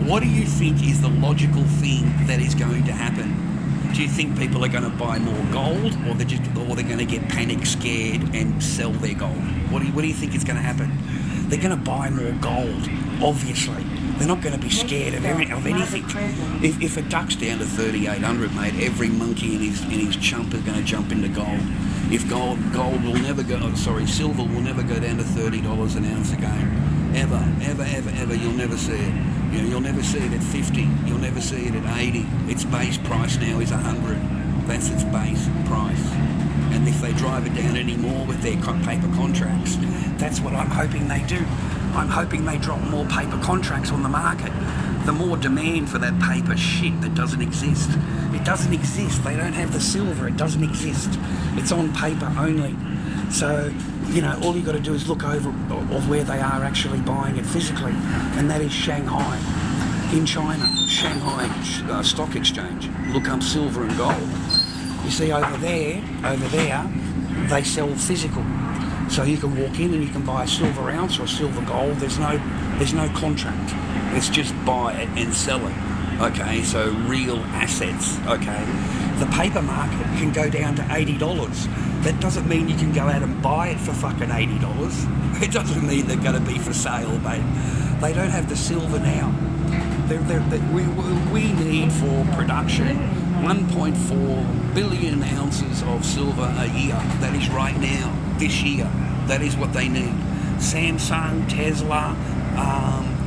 What do you think is the logical thing that is going to happen? Do you think people are going to buy more gold, or they're going to get panic scared and sell their gold? What do you think is going to happen? They're going to buy more gold, obviously. They're not going to be scared of anything. If it ducks down to 3,800, mate, every monkey in his chump is going to jump into gold. If gold will never go, silver will never go down to $30 an ounce again. Ever, you'll never see it. You know, you'll never see it at 50. You'll never see it at 80. Its base price now is 100. That's its base price. And if they drive it down any more with their paper contracts, that's what I'm hoping they do. I'm hoping they drop more paper contracts on the market. The more demand for that paper shit that doesn't exist. It doesn't exist. They don't have the silver. It doesn't exist. It's on paper only. So, you know, all you've got to do is look over of where they are actually buying it physically, and that is Shanghai. In China, Shanghai Stock Exchange, look up silver and gold. You see over there, they sell physical. So you can walk in and you can buy a silver ounce or silver gold. There's no contract. It's just buy it and sell it. Okay, so real assets. Okay, the paper market can go down to $80. That doesn't mean you can go out and buy it for fucking $80. It doesn't mean they're going to be for sale, mate. They don't have the silver now. We need for production 1.4 billion ounces of silver a year. That is right now, this year. That is what they need. Samsung, Tesla,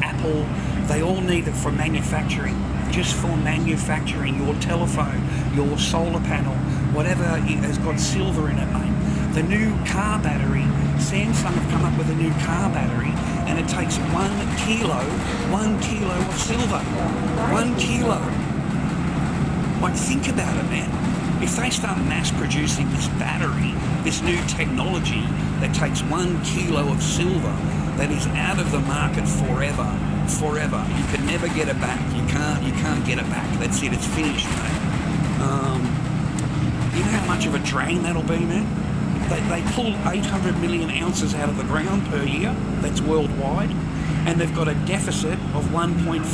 Apple, they all need it for manufacturing. Just for manufacturing your telephone, your solar panel, whatever has got silver in it, mate. The new car battery, Samsung have come up with a new car battery, and it takes 1 kilo of silver. 1 kilo. Like, think about it, man. If they start mass producing this battery, this new technology that takes 1 kilo of silver, that is out of the market forever. You can never get it back. You can't get it back. That's it. It's finished, mate. You know how much of a drain that'll be, man? They pull 800 million ounces out of the ground per year. That's worldwide, and they've got a deficit of 1.4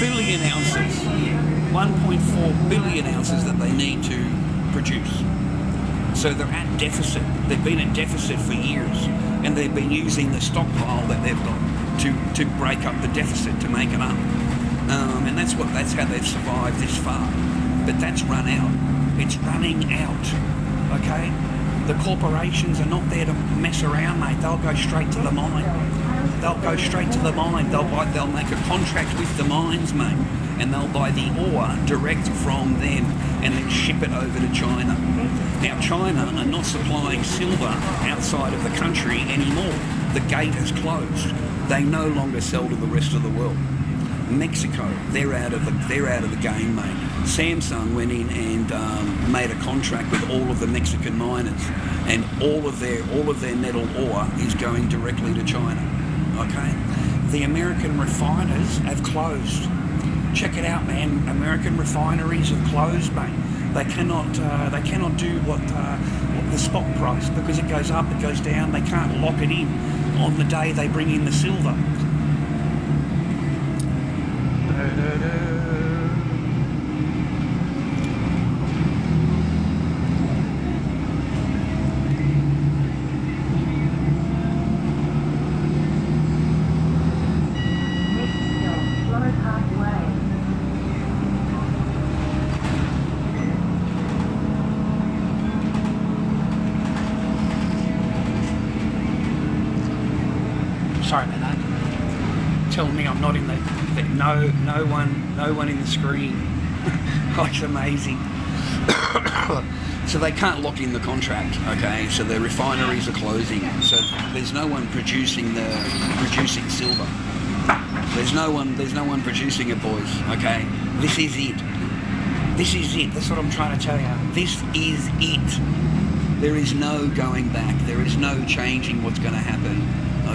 billion ounces. 1.4 billion ounces that they need to produce. So they're at deficit. They've been at deficit for years, and they've been using the stockpile that they've got to break up the deficit, to make it up. And that's how they've survived this far. But that's run out. It's running out. Okay? The corporations are not there to mess around, mate. They'll go straight to the mine. They'll make a contract with the mines, mate, and they'll buy the ore direct from them and then ship it over to China. Now, China are not supplying silver outside of the country anymore. The gate has closed. They no longer sell to the rest of the world. Mexico, they're out of the game, mate. Samsung went in and made a contract with all of the Mexican miners, and all of their metal ore is going directly to China. Okay, the American refiners have closed. Check it out, man. American refineries have closed, mate. They cannot do what the spot price, because it goes up, it goes down. They can't lock it in on the day they bring in the silver. Sorry about that. Tell me I'm not in the no one in the screen. It's amazing. So they can't lock in the contract, okay? So their refineries are closing. So there's no one producing silver. There's no one producing it, boys. Okay? This is it. That's what I'm trying to tell you. This is it. There is no going back. There is no changing what's going to happen.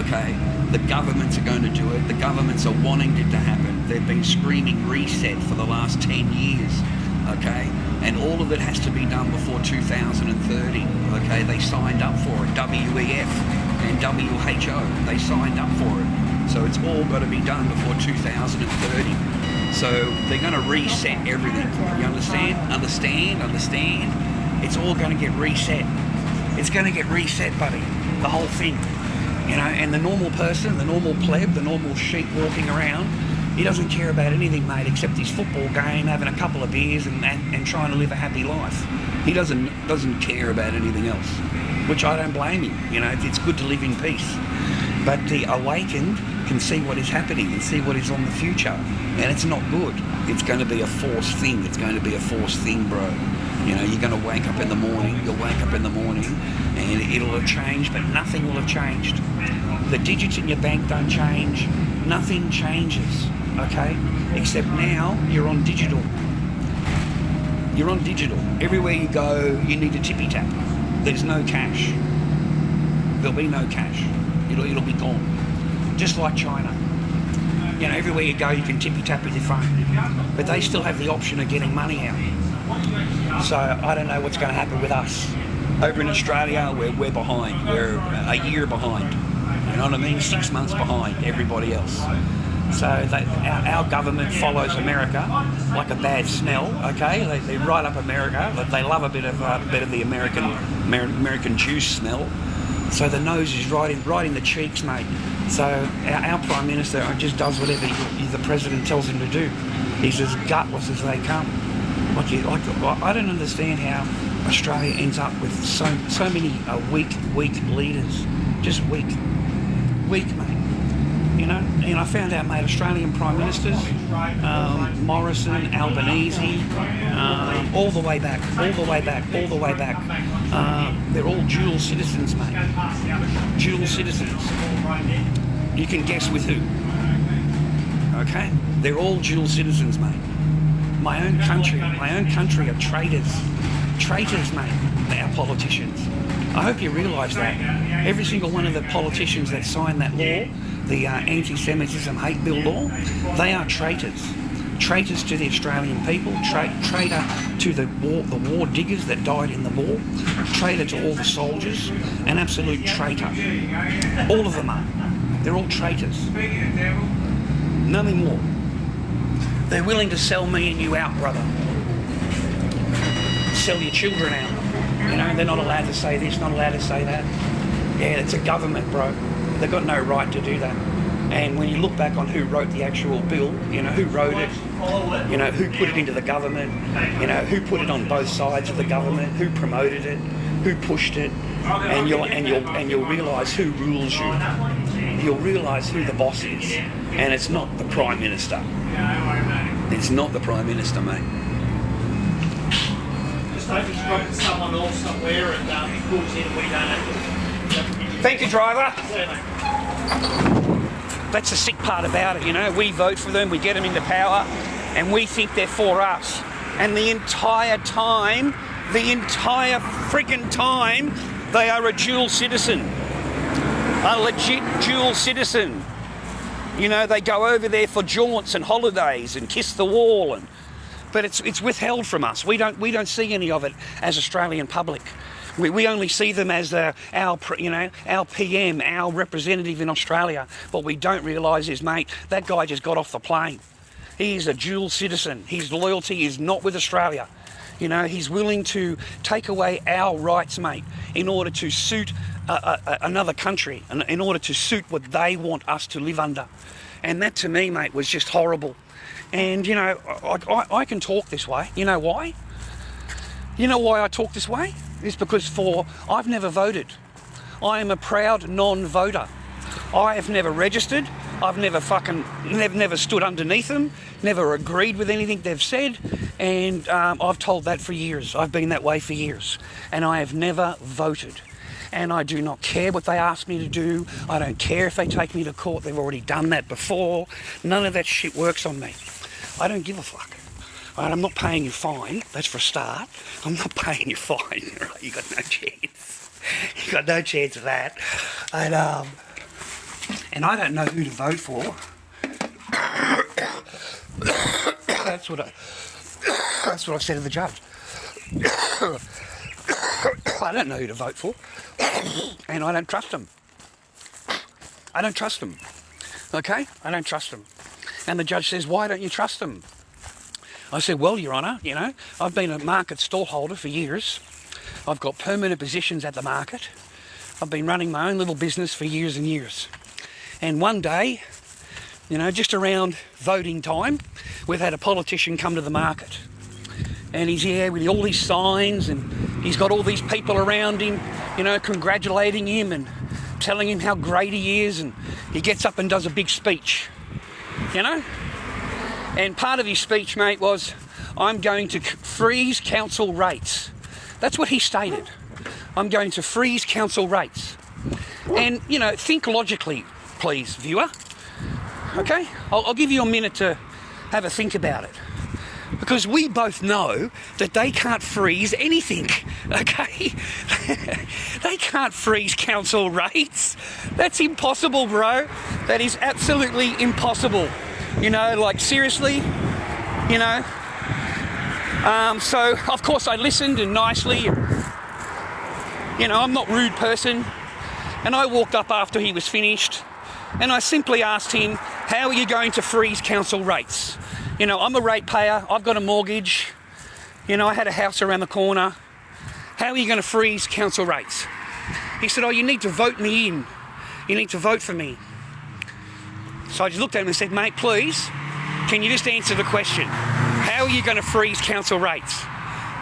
Okay? The governments are going to do it. The governments are wanting it to happen. They've been screaming reset for the last 10 years. Okay? And all of it has to be done before 2030. Okay? They signed up for it. WEF and WHO. They signed up for it. So it's all got to be done before 2030. So they're going to reset everything. You understand? Understand? It's all going to get reset. It's going to get reset, buddy. The whole thing. You know, and the normal person, the normal pleb, the normal sheep walking around, he doesn't care about anything, mate, except his football game, having a couple of beers and trying to live a happy life. He doesn't care about anything else, which I don't blame him. You know, it's good to live in peace. But the awakened can see what is happening and see what is on the future, and it's not good. It's going to be a forced thing. It's going to be a forced thing, bro. You know, you're going to wake up in the morning, you'll wake up in the morning, and it'll have changed, but nothing will have changed. The digits in your bank don't change. Nothing changes, okay? Except now, you're on digital. You're on digital. Everywhere you go, you need a tippy-tap. There's no cash. There'll be no cash. It'll be gone. Just like China. You know, everywhere you go, you can tippy-tap with your phone. But they still have the option of getting money out. So I don't know what's going to happen with us. Over in Australia, we're behind. We're a year behind. You know what I mean? 6 months behind everybody else. So our government follows America like a bad smell. Okay, they right up America. They love a bit of the American juice smell. So the nose is right in the cheeks, mate. So our Prime Minister just does whatever the President tells him to do. He's as gutless as they come. I don't understand how Australia ends up with so many weak leaders. Just weak, mate. You know, and I found out, mate, Australian Prime Ministers, Morrison, Albanese, all the way back. They're all dual citizens, mate. Dual citizens. You can guess with who. Okay? They're all dual citizens, mate. My own country are traitors. Traitors, mate, our politicians. I hope you realise that. Every single one of the politicians that signed that law, the anti-Semitism hate bill law, they are traitors. Traitors to the Australian people, traitor to the war diggers that died in the war, traitor to all the soldiers, an absolute traitor. All of them are. They're all traitors. Nothing more. They're willing to sell me and you out, brother. Sell your children out. You know, they're not allowed to say this, not allowed to say that. Yeah, it's a government, bro. They've got no right to do that. And when you look back on who wrote the actual bill, you know, who wrote it, you know, who put it into the government, you know, who put it on both sides of the government, who promoted it, who pushed it, and you'll realise who rules you. You'll realise who the boss is. And it's not the Prime Minister. It's not the Prime Minister, mate. Just hope he spoke to someone else somewhere and he calls in and we don't have to. Thank you, driver. That's the sick part about it, you know. We vote for them, we get them into power, and we think they're for us. And the entire friggin' time, they are a dual citizen. A legit dual citizen. You know, they go over there for jaunts and holidays and kiss the wall, but it's withheld from us. We don't see any of it as Australian public. We only see them as our PM, our representative in Australia. What we don't realise is, mate, that guy just got off the plane. He's a dual citizen. His loyalty is not with Australia. You know, he's willing to take away our rights, mate, in order to suit another country, and in order to suit what they want us to live under. And that, to me, mate, was just horrible. And, you know, I can talk this way. You know why? You know why I talk this way? It's because I've never voted. I am a proud non-voter. I have never registered. I've never stood underneath them, never agreed with anything they've said, and I've told that for years. I've been that way for years, and I have never voted. And I do not care what they ask me to do. I don't care if they take me to court. They've already done that before. None of that shit works on me. I don't give a fuck. Right, I'm not paying you fine. That's for a start. I'm not paying you fine. Right, you got no chance. You got no chance of that. And I don't know who to vote for. That's what I said to the judge. I don't know who to vote for, and I don't trust them. I don't trust them. Okay, I don't trust them. And the judge says, "Why don't you trust them?" I said, "Well, Your Honour, you know, I've been a market stallholder for years. I've got permanent positions at the market. I've been running my own little business for years and years. And one day, you know, just around voting time, we've had a politician come to the market. And he's here with all these signs, and he's got all these people around him, you know, congratulating him and telling him how great he is, and he gets up and does a big speech, you know? And part of his speech, mate, was, "I'm going to freeze council rates." That's what he stated. "I'm going to freeze council rates." And, you know, think logically, please, viewer. Okay? I'll give you a minute to have a think about it. Because we both know that they can't freeze anything, okay? They can't freeze council rates. That's impossible, bro. That is absolutely impossible. You know, like seriously, you know. So of course I listened and nicely, and, you know, I'm not a rude person. And I walked up after he was finished and I simply asked him, how are you going to freeze council rates? You know, I'm a ratepayer, I've got a mortgage, you know, I had a house around the corner. How are you going to freeze council rates? He said, oh, you need to vote me in. You need to vote for me. So I just looked at him and said, mate, please, can you just answer the question? How are you going to freeze council rates?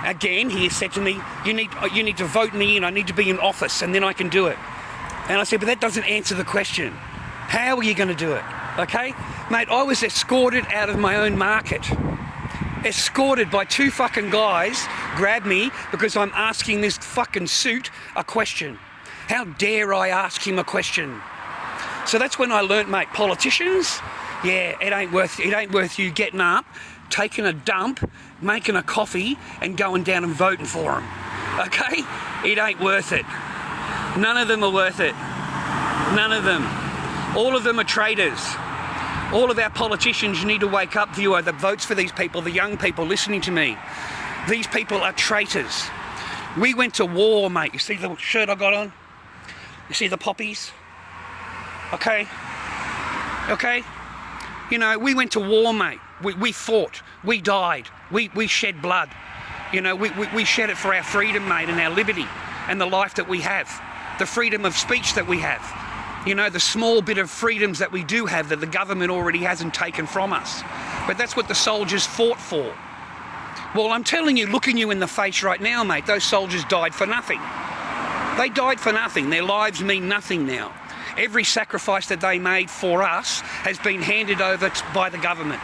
Again, he said to me, you need to vote me in. I need to be in office and then I can do it. And I said, but that doesn't answer the question. How are you going to do it? Okay? Mate, I was escorted out of my own market. Escorted by two fucking guys, grabbed me because I'm asking this fucking suit a question. How dare I ask him a question? So that's when I learnt, mate, politicians, yeah, it ain't worth you getting up, taking a dump, making a coffee and going down and voting for them. Okay? It ain't worth it. None of them are worth it. None of them. All of them are traitors. All of our politicians need to wake up, viewer, that votes for these people, the young people listening to me. These people are traitors. We went to war, mate. You see the shirt I got on? You see the poppies? Okay? Okay? You know, we went to war, mate. We fought. We died. We shed blood. You know, we shed it for our freedom, mate, and our liberty and the life that we have. The freedom of speech that we have. You know, the small bit of freedoms that we do have that the government already hasn't taken from us. But that's what the soldiers fought for. Well, I'm telling you, looking you in the face right now, mate, those soldiers died for nothing. They died for nothing. Their lives mean nothing now. Every sacrifice that they made for us has been handed over by the government,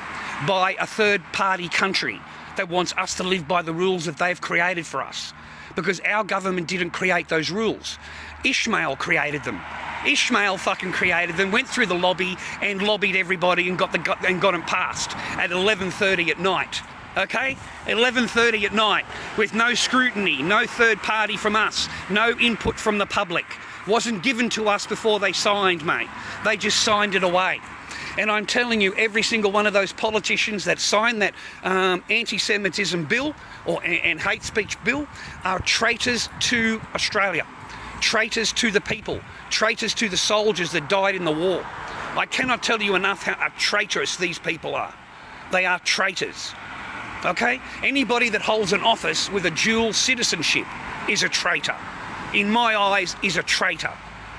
by a third-party country that wants us to live by the rules that they've created for us. Because our government didn't create those rules. Ishmael created them. Ishmael fucking created them, went through the lobby and lobbied everybody and got them passed at 11:30 at night. Okay? 11:30 at night with no scrutiny, no third party from us, no input from the public. Wasn't given to us before they signed, mate. They just signed it away. And I'm telling you, every single one of those politicians that signed that anti-Semitism bill and hate speech bill are traitors to Australia. Traitors to the people, traitors to the soldiers that died in the war. I cannot tell you enough how traitorous these people are. They are traitors. Okay? Anybody that holds an office with a dual citizenship is a traitor. In my eyes, is a traitor.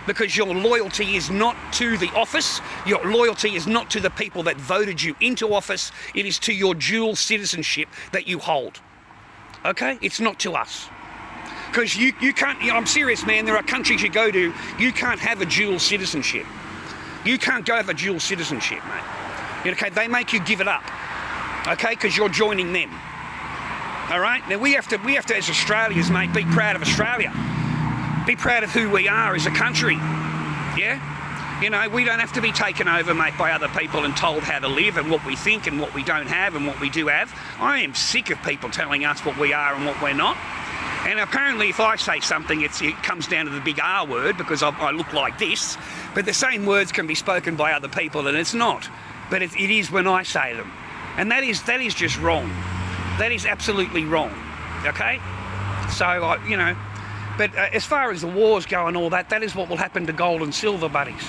Because your loyalty is not to the office, your loyalty is not to the people that voted you into office, it is to your dual citizenship that you hold. Okay? It's not to us. Because you can't, you know, I'm serious, man, there are countries you go to, you can't have a dual citizenship. You can't go have a dual citizenship, mate. Okay, they make you give it up. Okay, because you're joining them. All right? Now we have to, as Australians, mate, be proud of Australia. Be proud of who we are as a country. Yeah? You know, we don't have to be taken over, mate, by other people and told how to live and what we think and what we don't have and what we do have. I am sick of people telling us what we are and what we're not. And apparently if I say something, it comes down to the big R word because I look like this. But the same words can be spoken by other people and it's not. But it is when I say them. And that is just wrong. That is absolutely wrong. Okay? So, you know, but as far as the wars go and all that, that is what will happen to gold and silver, buddies.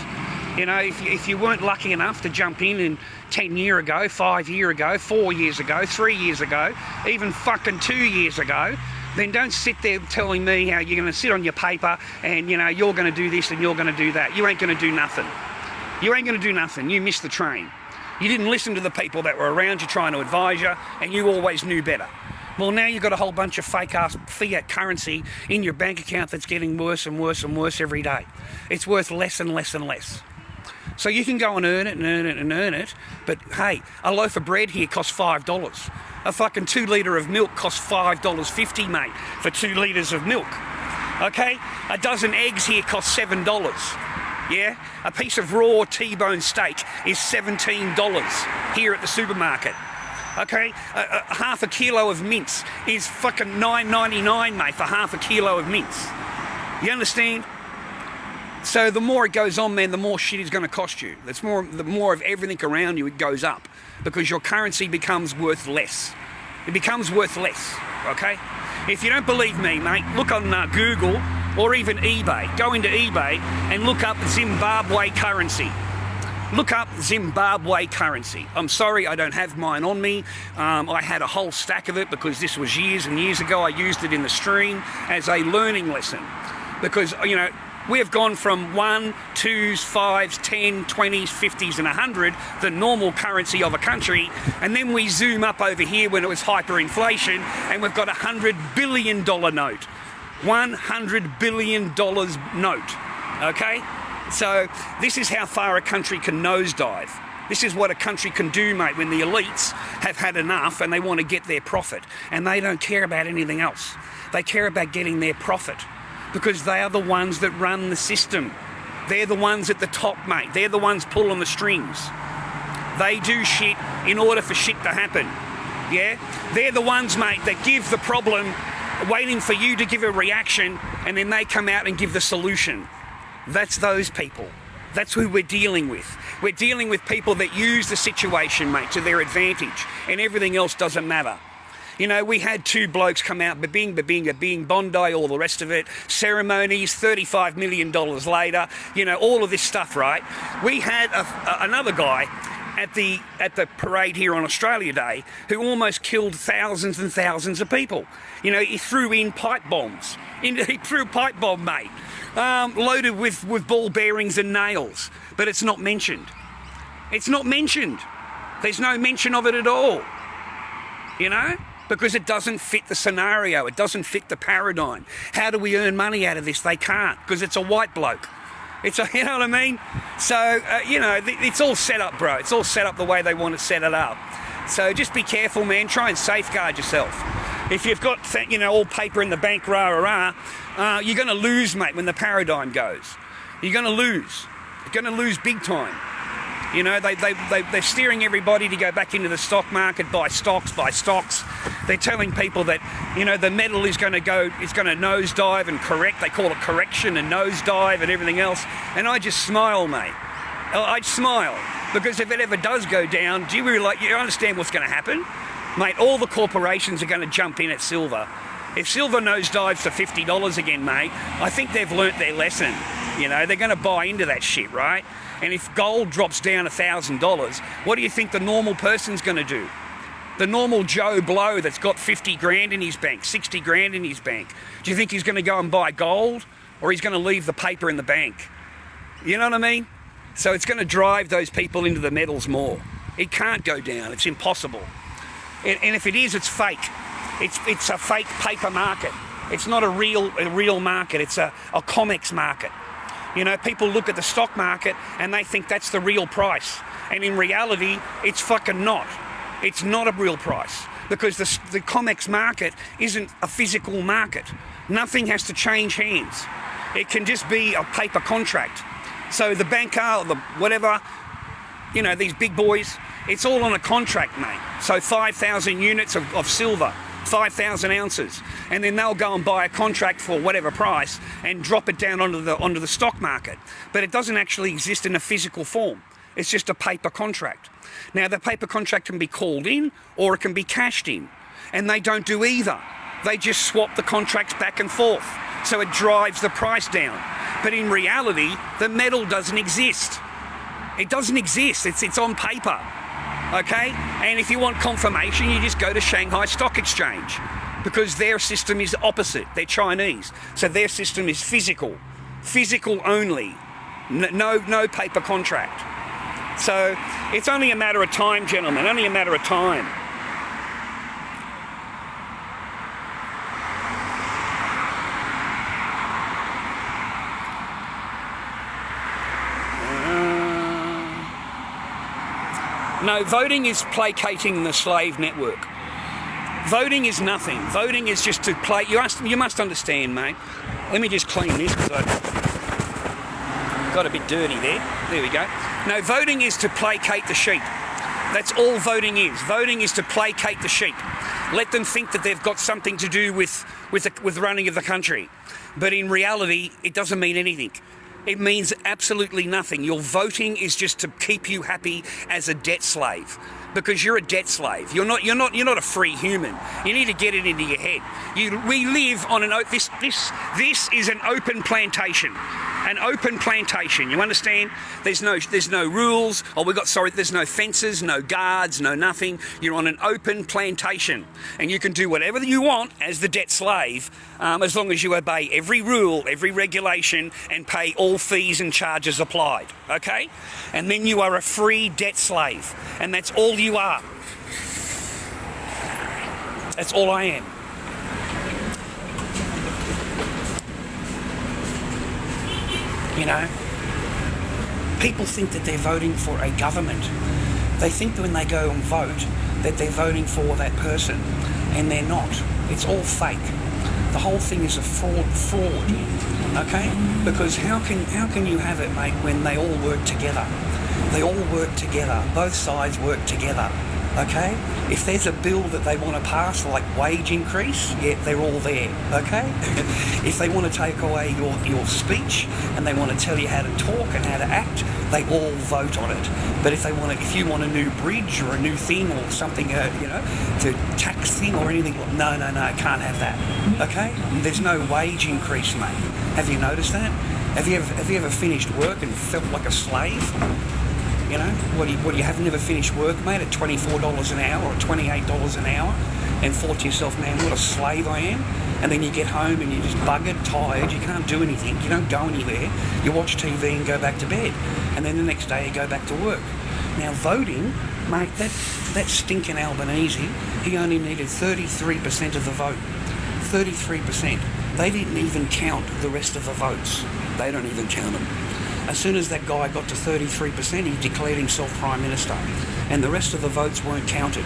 You know, if you weren't lucky enough to jump in 10 years ago, 5 years ago, 4 years ago, 3 years ago, even fucking 2 years ago, then don't sit there telling me how you're going to sit on your paper and, you know, you're going to do this and you're going to do that. You ain't going to do nothing. You ain't going to do nothing. You missed the train. You didn't listen to the people that were around you trying to advise you, and you always knew better. Well, now you've got a whole bunch of fake-ass fiat currency in your bank account that's getting worse and worse and worse every day. It's worth less and less and less. So you can go and earn it and earn it and earn it, but hey, a loaf of bread here costs $5. A fucking 2 litre of milk costs $5.50, mate, for 2 litres of milk. Okay? A dozen eggs here costs $7. Yeah? A piece of raw T-bone steak is $17 here at the supermarket. Okay? Half a kilo of mince is fucking $9.99, mate, for half a kilo of mince. You understand? So the more it goes on, man, the more shit is going to cost you. The more of everything around you, it goes up because your currency becomes worth less. It becomes worth less, okay? If you don't believe me, mate, look on Google or even eBay. Go into eBay and look up Zimbabwe currency. Look up Zimbabwe currency. I'm sorry, I don't have mine on me. I had a whole stack of it because this was years and years ago. I used it in the stream as a learning lesson because, you know, we have gone from 1, 2s, 5s, 10, 20s, 50s and 100, the normal currency of a country, and then we zoom up over here when it was hyperinflation and we've got a $100 billion note. $100 billion note, okay? So this is how far a country can nosedive. This is what a country can do, mate, when the elites have had enough and they want to get their profit. And they don't care about anything else. They care about getting their profit because they are the ones that run the system. They're the ones at the top, mate. They're the ones pulling the strings. They do shit in order for shit to happen. Yeah? They're the ones, mate, that give the problem, waiting for you to give a reaction, and then they come out and give the solution. That's those people. That's who we're dealing with. We're dealing with people that use the situation, mate, to their advantage, and everything else doesn't matter. You know, we had 2 blokes come out, ba-bing, Bondi, all the rest of it, ceremonies, $35 million later, you know, all of this stuff, right? We had another guy at the parade here on Australia Day who almost killed thousands and thousands of people. You know, he threw in pipe bombs. He threw a pipe bomb, mate, loaded with ball bearings and nails, but it's not mentioned. It's not mentioned. There's no mention of it at all, you know? Because it doesn't fit the scenario. It doesn't fit the paradigm. How do we earn money out of this? They can't, because it's a white bloke. You know what I mean? So, you know, it's all set up, bro. It's all set up the way they want to set it up. So just be careful, man. Try and safeguard yourself. If you've got, you know, all paper in the bank, you're going to lose, mate, when the paradigm goes. You're going to lose. You're going to lose big time. You know, they're steering everybody to go back into the stock market, buy stocks. They're telling people that, you know, the metal is going to nosedive and correct. They call it correction and nosedive and everything else. And I just smile, mate. I smile because if it ever does go down, do you understand what's going to happen? Mate, all the corporations are going to jump in at silver. If silver nosedives to $50 again, mate, I think they've learnt their lesson. You know, they're going to buy into that shit, right? And if gold drops down $1,000, what do you think the normal person's going to do? The normal Joe Blow that's got 50 grand in his bank, 60 grand in his bank, do you think he's going to go and buy gold, or he's going to leave the paper in the bank? You know what I mean? So it's going to drive those people into the metals more. It can't go down. It's impossible. And if it is, it's fake. It's a fake paper market. It's not a real market. It's a COMEX market. You know, people look at the stock market and they think that's the real price. And in reality, it's fucking not. It's not a real price because the COMEX market isn't a physical market. Nothing has to change hands. It can just be a paper contract. So the banker or the whatever, you know, these big boys, it's all on a contract, mate. So 5,000 units of silver, 5,000 ounces, and then they'll go and buy a contract for whatever price and drop it down onto the stock market. But it doesn't actually exist in a physical form. It's just a paper contract. Now, the paper contract can be called in or it can be cashed in, and they don't do either. They just swap the contracts back and forth, so it drives the price down. But in reality, the metal doesn't exist. It doesn't exist. It's on paper. Okay? And if you want confirmation, you just go to Shanghai Stock Exchange because their system is opposite. They're Chinese. So their system is physical. Physical only. No paper contract. So it's only a matter of time, gentlemen. Only a matter of time. No, voting is placating the slave network. Voting is nothing. Voting is just to play. You must understand, mate. Let me just clean this because I got a bit dirty there. There we go. No, voting is to placate the sheep. That's all voting is. Voting is to placate the sheep. Let them think that they've got something to do with running of the country. But in reality, it doesn't mean anything. It means absolutely nothing. Your voting is just to keep you happy as a debt slave, because you're a debt slave. You're not a free human. You need to get it into your head. We live on this is an open plantation. An open plantation, you understand? There's no rules, there's no fences, no guards, no nothing. You're on an open plantation, and you can do whatever you want as the debt slave, as long as you obey every rule, every regulation, and pay all fees and charges applied, okay? And then you are a free debt slave, and that's all you are. That's all I am. You know, people think that they're voting for a government. They think that when they go and vote that they're voting for that person, and they're not. It's all fake. The whole thing is a fraud, okay? Because how can you have it, mate, when they all work together? They all work together. Both sides work together, okay? If there's a bill that they want to pass, like wage increase, yeah, they're all there, okay? If they want to take away your speech and they want to tell you how to talk and how to act, they all vote on it. But if you want a new bridge or a new thing or something, to tax thing or anything, no, it can't have that, okay? There's no wage increase, mate. Have you noticed that? Have you ever finished work and felt like a slave? You know, what you have never finished work, mate, at $24 an hour or $28 an hour, and thought to yourself, man, what a slave I am. And then you get home and you're just buggered, tired, you can't do anything, you don't go anywhere, you watch TV and go back to bed, and then the next day you go back to work. Now voting, mate, that stinking Albanese, he only needed 33% of the vote. 33%. They didn't even count the rest of the votes. They don't even count them. As soon as that guy got to 33%, he declared himself Prime Minister, and the rest of the votes weren't counted.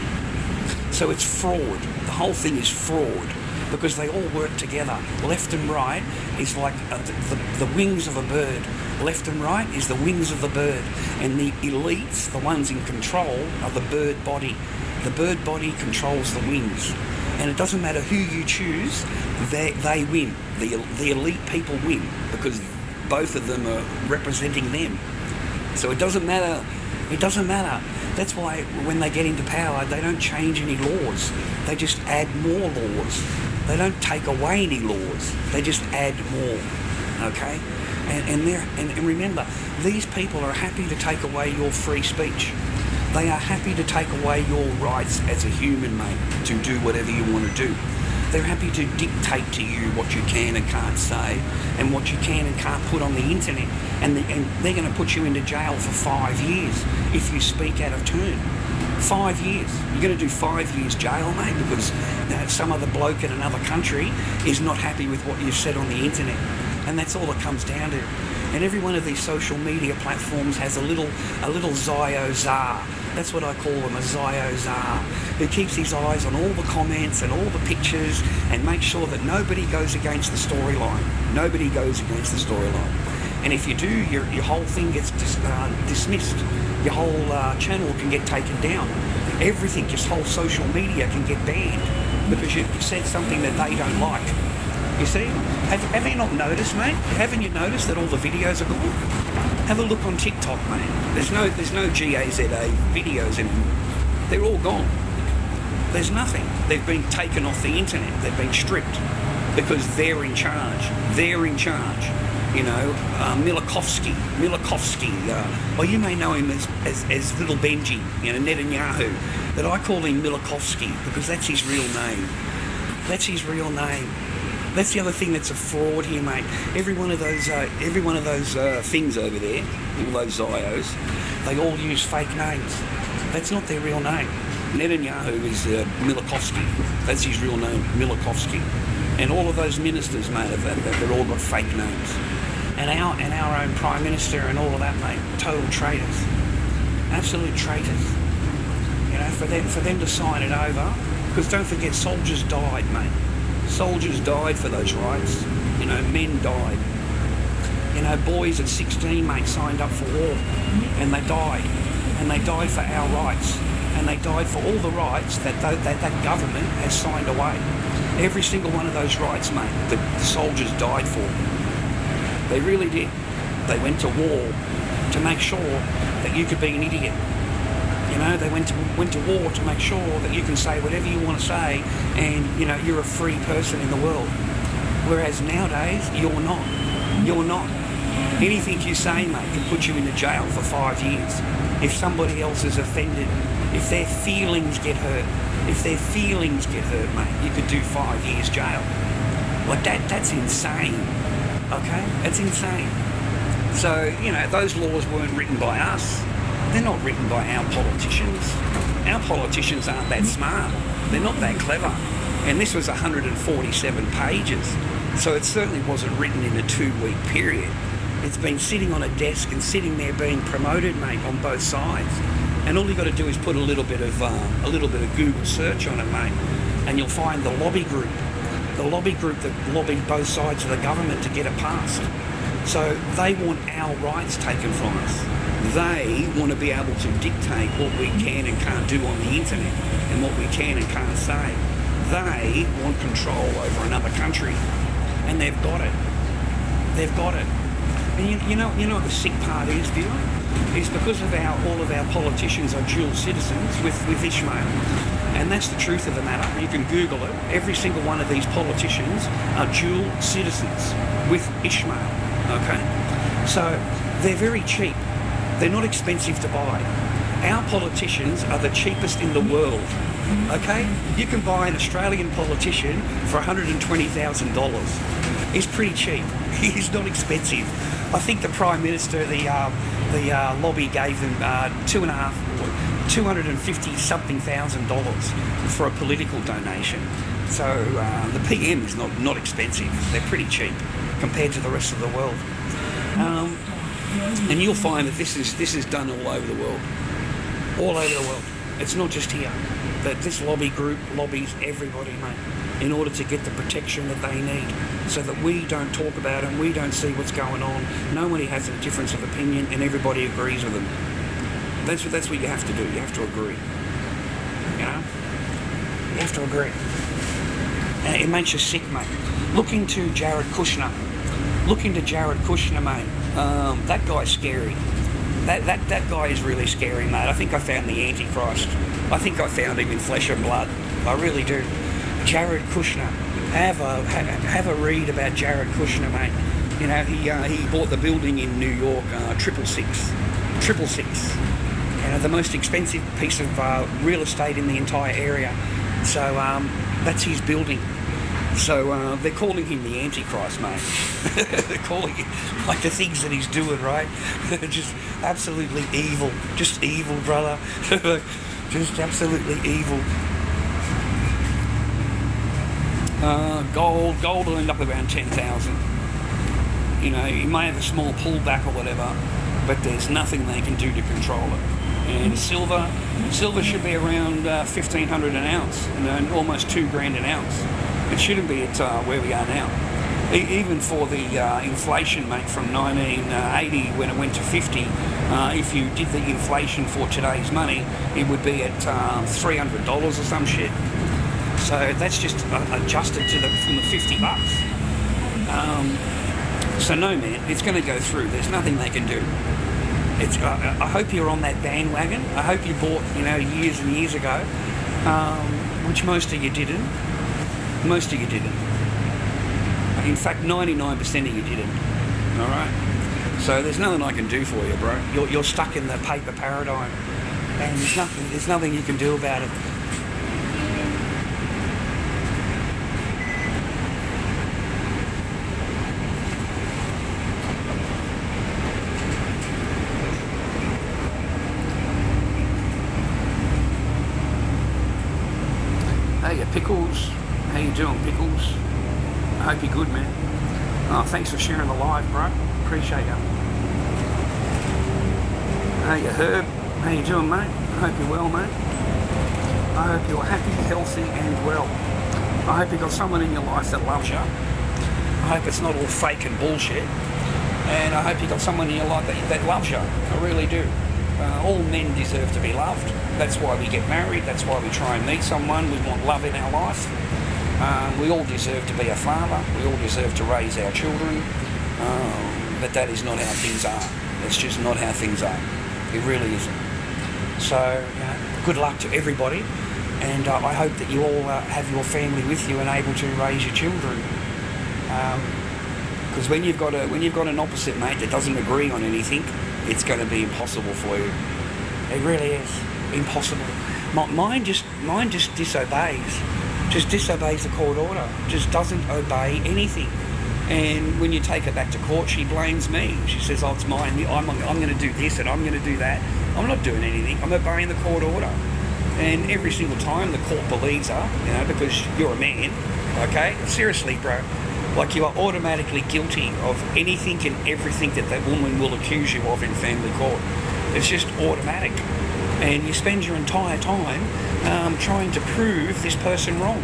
So it's fraud. The whole thing is fraud, because they all work together. Left and right is like the wings of a bird. Left and right is the wings of the bird, and the elites, the ones in control, are the bird body. The bird body controls the wings, and it doesn't matter who you choose, they win. The elite people win, because both of them are representing them. So it doesn't matter. It doesn't matter. That's why when they get into power, they don't change any laws. They just add more laws. They don't take away any laws. They just add more. Okay? And remember, these people are happy to take away your free speech. They are happy to take away your rights as a human, mate, to do whatever you want to do. They're happy to dictate to you what you can and can't say, and what you can and can't put on the internet. And they're going to put you into jail for 5 years if you speak out of turn. 5 years. You're going to do 5 years jail, mate, because some other bloke in another country is not happy with what you've said on the internet. And that's all it comes down to. And every one of these social media platforms has a little Zio-Zar. That's what I call them, a Zio-Zar, who keeps his eyes on all the comments and all the pictures and makes sure that nobody goes against the storyline. Nobody goes against the storyline. And if you do, your whole thing gets dismissed. Your whole channel can get taken down. Everything, your whole social media can get banned because you said something that they don't like. You see? Have you not noticed, mate? Haven't you noticed that all the videos are gone? Have a look on TikTok, mate. There's no GAZA videos anymore. They're all gone. There's nothing. They've been taken off the internet. They've been stripped because they're in charge. They're in charge. You know, Milakovsky. Well, you may know him as Little Benji, Netanyahu. But I call him Milakovsky because that's his real name. That's his real name. That's the other thing that's a fraud here, mate. Every one of those things over there, all those Zios, they all use fake names. That's not their real name. Netanyahu is Milakovsky. That's his real name, Milakovsky. And all of those ministers, mate, they're all got fake names. And our own Prime Minister and all of that, mate, total traitors. Absolute traitors. You know, for them to sign it over, because don't forget, soldiers died, mate. Soldiers died for those rights. You know, men died. You know, boys at 16, mate, signed up for war, and they died. And they died for our rights. And they died for all the rights that government has signed away. Every single one of those rights, mate, the soldiers died for. They really did. They went to war to make sure that you could be an idiot. You know, they went to war to make sure that you can say whatever you want to say and, you know, you're a free person in the world. Whereas nowadays, you're not. You're not. Anything you say, mate, can put you into jail for 5 years. If somebody else is offended, if their feelings get hurt, mate, you could do 5 years jail. Like that's insane. Okay? That's insane. So, you know, those laws weren't written by us. They're not written by our politicians. Our politicians aren't that smart. They're not that clever. And this was 147 pages. So it certainly wasn't written in a 2-week period. It's been sitting on a desk and sitting there being promoted, mate, on both sides. And all you got to do is put a little bit of Google search on it, mate, and you'll find the lobby group that lobbied both sides of the government to get it passed. So they want our rights taken from us. They want to be able to dictate what we can and can't do on the internet and what we can and can't say. They want control over another country, and they've got it. They've got it. And you know what the sick part is, viewer? Is because of all of our politicians are dual citizens with Ishmael. And that's the truth of the matter. You can Google it. Every single one of these politicians are dual citizens with Ishmael. Okay? So they're very cheap. They're not expensive to buy. Our politicians are the cheapest in the world. Okay? You can buy an Australian politician for $120,000. He's pretty cheap. He's not expensive. I think the Prime Minister, the lobby gave them $250,000 for a political donation. So the PM is not expensive. They're pretty cheap compared to the rest of the world. And you'll find that this is done all over the world. All over the world. It's not just here. That this lobby group lobbies everybody, mate, in order to get the protection that they need, so that we don't talk about it and we don't see what's going on. Nobody has a difference of opinion and everybody agrees with them. That's what you have to do. You have to agree. You know? You have to agree. And it makes you sick, mate. Look into Jared Kushner. Mate. That guy's scary. That guy is really scary, mate. I think I found the Antichrist. I think I found him in flesh and blood. I really do. Jared Kushner. Have a read about Jared Kushner, mate. You know, he bought the building in New York, 666. You know, the most expensive piece of real estate in the entire area. So that's his building. So they're calling him the Antichrist, mate. They're calling him, like, the things that he's doing, right? Just absolutely evil. Just evil, brother. Just absolutely evil. Gold will end up around 10,000. You know, you may have a small pullback or whatever, but there's nothing they can do to control it. And silver should be around 1,500 an ounce, and almost $2,000 an ounce. It shouldn't be at where we are now. Even for the inflation, mate, from 1980 when it went to 50, if you did the inflation for today's money, it would be at $300 or some shit. So that's just adjusted to from the $50. So no, man, it's going to go through. There's nothing they can do. I hope you're on that bandwagon. I hope you bought, years and years ago, which most of you didn't. Most of you didn't. In fact, 99% of you didn't. All right. So there's nothing I can do for you, bro. You're stuck in the paper paradigm, and there's nothing you can do about it. Hey, Pickles. How you doing, Pickles? I hope you're good, man. Oh, thanks for sharing the live, bro. Appreciate you. Hey, Herb. How you doing, mate? I hope you're well, mate. I hope you're happy, healthy, and well. I hope you got someone in your life that loves you. I hope it's not all fake and bullshit. And I hope you got someone in your life that loves you. I really do. All men deserve to be loved. That's why we get married. That's why we try and meet someone. We want love in our life. We all deserve to be a father. We all deserve to raise our children. but that is not how things are. It's just not how things are. It really isn't. So, good luck to everybody, and I hope that you all have your family with you and able to raise your children. Because when you've got an opposite mate that doesn't agree on anything, it's going to be impossible for you. It really is impossible. Mine just disobeys. Just disobeys the court order. Just doesn't obey anything. And when you take her back to court, she blames me. She says, "Oh, it's mine. I'm going to do this and I'm going to do that." I'm not doing anything. I'm obeying the court order. And every single time the court believes her, because you're a man. Okay, seriously, bro. Like, you are automatically guilty of anything and everything that woman will accuse you of in family court. It's just automatic. And you spend your entire time trying to prove this person wrong.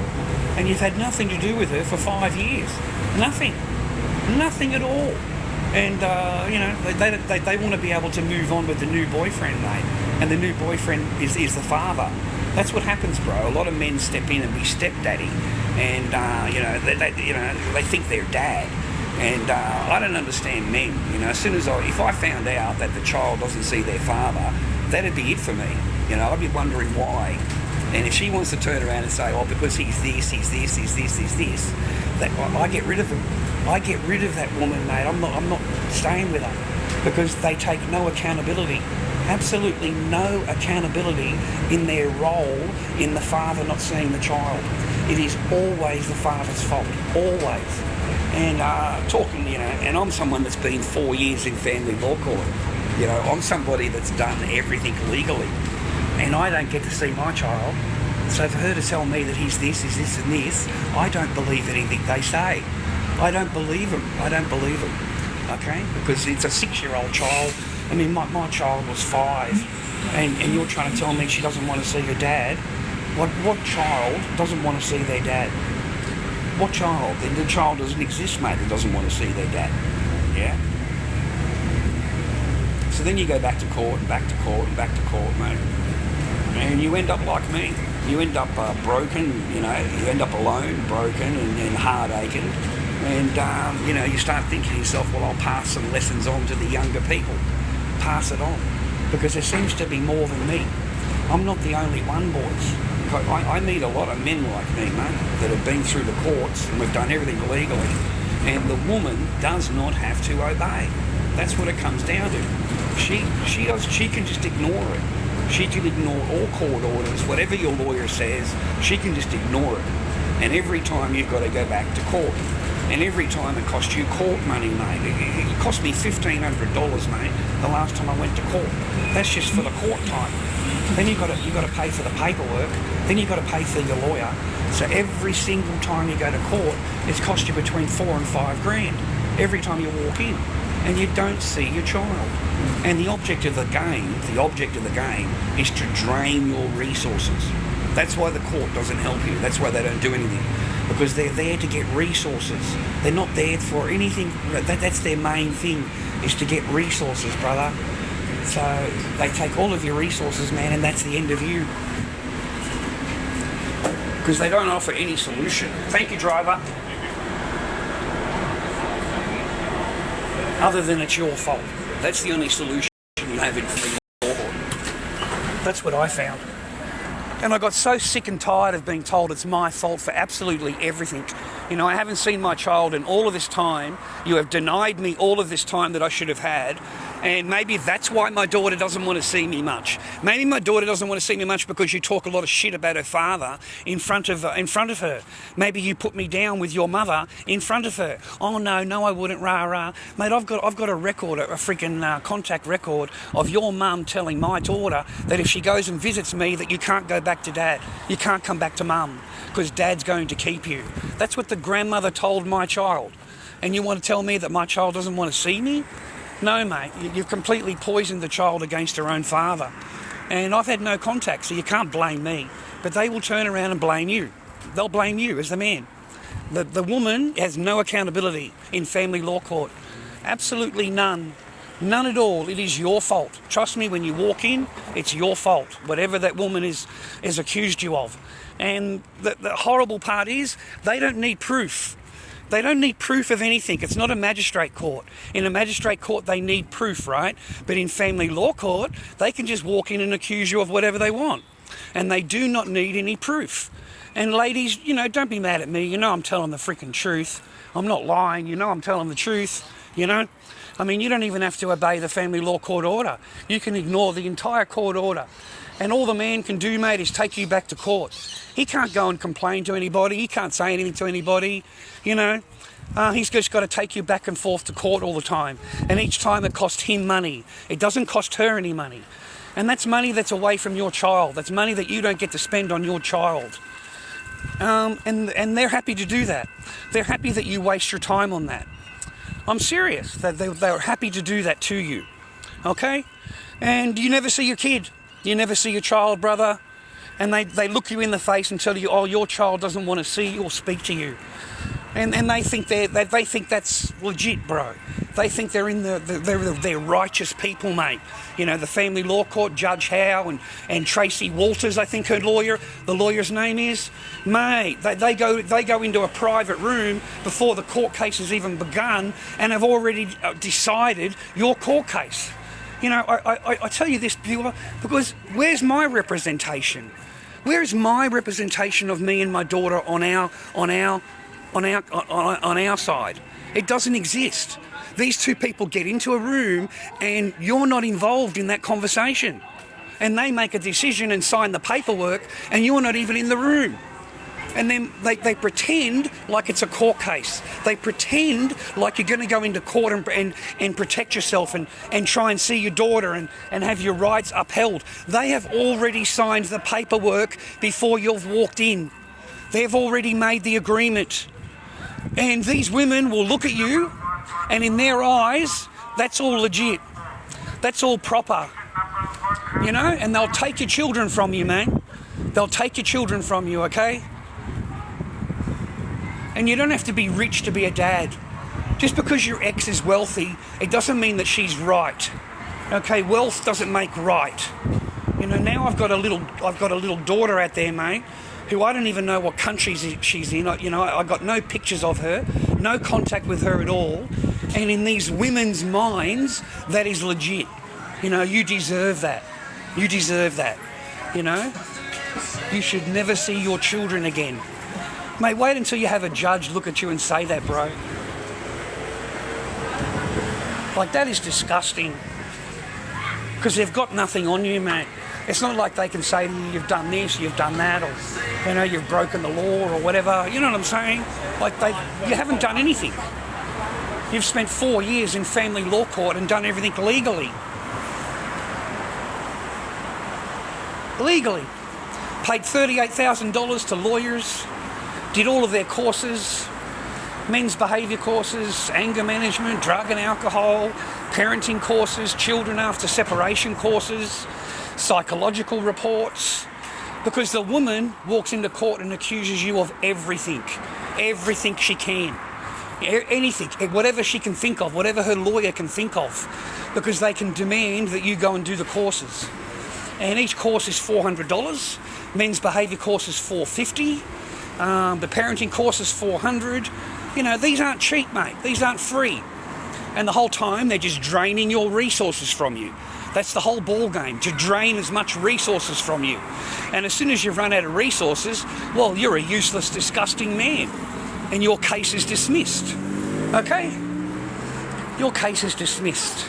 And you've had nothing to do with her for 5 years. Nothing. Nothing at all. And, they want to be able to move on with the new boyfriend, mate. And the new boyfriend is the father. That's what happens, bro. A lot of men step in and be stepdaddy. And, they think they're dad. And I don't understand men. As soon as if I found out that the child doesn't see their father, that'd be it for me. I'd be wondering why. And if she wants to turn around and say, "Oh, because he's this, that I get rid of him." I get rid of that woman, mate. I'm not staying with her, because they take no accountability. Absolutely no accountability in their role in the father not seeing the child. It is always the father's fault, always. And and I'm someone that's been 4 years in family law court. I'm somebody that's done everything legally, and I don't get to see my child. So for her to tell me that he's this, and this, I don't believe anything they say. I don't believe them. Okay? Because it's a 6-year-old child. I mean, my child was 5, and you're trying to tell me she doesn't want to see her dad. What child doesn't want to see their dad? What child? The child doesn't exist, mate, that doesn't want to see their dad. Yeah? So then you go back to court and back to court and back to court, mate. And you end up like me. You end up broken, you end up alone, broken and heart aching. And, you start thinking to yourself, well, I'll pass some lessons on to the younger people. Pass it on. Because there seems to be more than me. I'm not the only one, boys. I meet a lot of men like me, mate, that have been through the courts and we've done everything legally. And the woman does not have to obey. That's what it comes down to. She can just ignore it. She can ignore all court orders. Whatever your lawyer says, she can just ignore it. And every time you've got to go back to court. And every time it costs you court money, mate. It cost me $1,500, mate, the last time I went to court. That's just for the court time. Then you've got to pay for the paperwork. Then you've got to pay for your lawyer. So every single time you go to court, it's cost you between $4,000 and $5,000 every time you walk in, and you don't see your child. And the object of the game is to drain your resources. That's why the court doesn't help you. That's why they don't do anything. Because they're there to get resources. They're not there for anything. That's their main thing, is to get resources, brother. So they take all of your resources, man, and that's the end of you. Because they don't offer any solution. Thank you, driver. Other than it's your fault. That's the only solution you have in free law. That's what I found. And I got so sick and tired of being told it's my fault for absolutely everything. I haven't seen my child in all of this time. You have denied me all of this time that I should have had. And maybe that's why my daughter doesn't want to see me much. Maybe my daughter doesn't want to see me much because you talk a lot of shit about her father in front of her. Maybe you put me down with your mother in front of her. Oh no, I wouldn't, rah rah. Mate, I've got a record, a freaking contact record of your mum telling my daughter that if she goes and visits me, that you can't go back to dad. You can't come back to mum because dad's going to keep you. That's what the grandmother told my child. And you want to tell me that my child doesn't want to see me? No, mate, you've completely poisoned the child against her own father. And I've had no contact, so you can't blame me. But they will turn around and blame you. They'll blame you as the man. The woman has no accountability in family law court. Absolutely none. None at all. It is your fault. Trust me, when you walk in, it's your fault. Whatever that woman is accused you of. And the horrible part is, they don't need proof. They don't need proof of anything. It's not a magistrate court. In a magistrate court, they need proof, right? But in family law court, they can just walk in and accuse you of whatever they want. And they do not need any proof. And ladies, you know, don't be mad at me. You know I'm telling the freaking truth. I'm not lying. You know I'm telling the truth, you know. I mean, you don't even have to obey the family law court order. You can ignore the entire court order. And all the man can do, mate, is take you back to court. He can't go and complain to anybody. He can't say anything to anybody, you know. He's just got to take you back and forth to court all the time. And each time it costs him money. It doesn't cost her any money. And that's money that's away from your child. That's money that you don't get to spend on your child. And they're happy to do that. They're happy that you waste your time on that. I'm serious. They're happy to do that to you. Okay? And you never see your kid. You never see your child, brother. And they look you in the face and tell you, oh, your child doesn't want to see you or speak to you. And they think they think that's legit, bro. They think they're they're righteous people, mate. You know, the family law court, Judge Howe and Tracy Walters, I think the lawyer's name is. Mate, they go into a private room before the court case has even begun and have already decided your court case. You know, I tell you this, because where's my representation? Where is my representation of me and my daughter on our side? It doesn't exist. These two people get into a room and you're not involved in that conversation. And they make a decision and sign the paperwork and you're not even in the room. And then they pretend like it's a court case. They pretend like you're going to go into court and protect yourself and try and see your daughter and have your rights upheld. They have already signed the paperwork before you've walked in. They've already made the agreement. And these women will look at you and in their eyes, that's all legit. That's all proper. You know? And they'll take your children from you, man. They'll take your children from you, okay? And you don't have to be rich to be a dad. Just because your ex is wealthy, it doesn't mean that she's right. Okay, wealth doesn't make right. You know, now I've got a little daughter out there, mate, who I don't even know what country she's in. You know, I got no pictures of her, no contact with her at all. And in these women's minds, that is legit. You know, you deserve that. You deserve that. You know, you should never see your children again. Mate, wait until you have a judge look at you and say that, bro. Like, that is disgusting. Because they've got nothing on you, mate. It's not like they can say to you, you've done this, you've done that, or, you know, you've broken the law or whatever. You know what I'm saying? Like, you haven't done anything. You've spent 4 years in family law court and done everything legally. Legally. Paid $38,000 to lawyers. Did all of their courses, men's behaviour courses, anger management, drug and alcohol, parenting courses, children after separation courses, psychological reports, because the woman walks into court and accuses you of everything she can, anything, whatever she can think of, whatever her lawyer can think of, because they can demand that you go and do the courses. And each course is $400, men's behaviour course is $450, the parenting course is $400. You know, these aren't cheap, mate. These aren't free. And the whole time, they're just draining your resources from you. That's the whole ball game, to drain as much resources from you. And as soon as you run out of resources, well, you're a useless, disgusting man. And your case is dismissed. Okay? Your case is dismissed.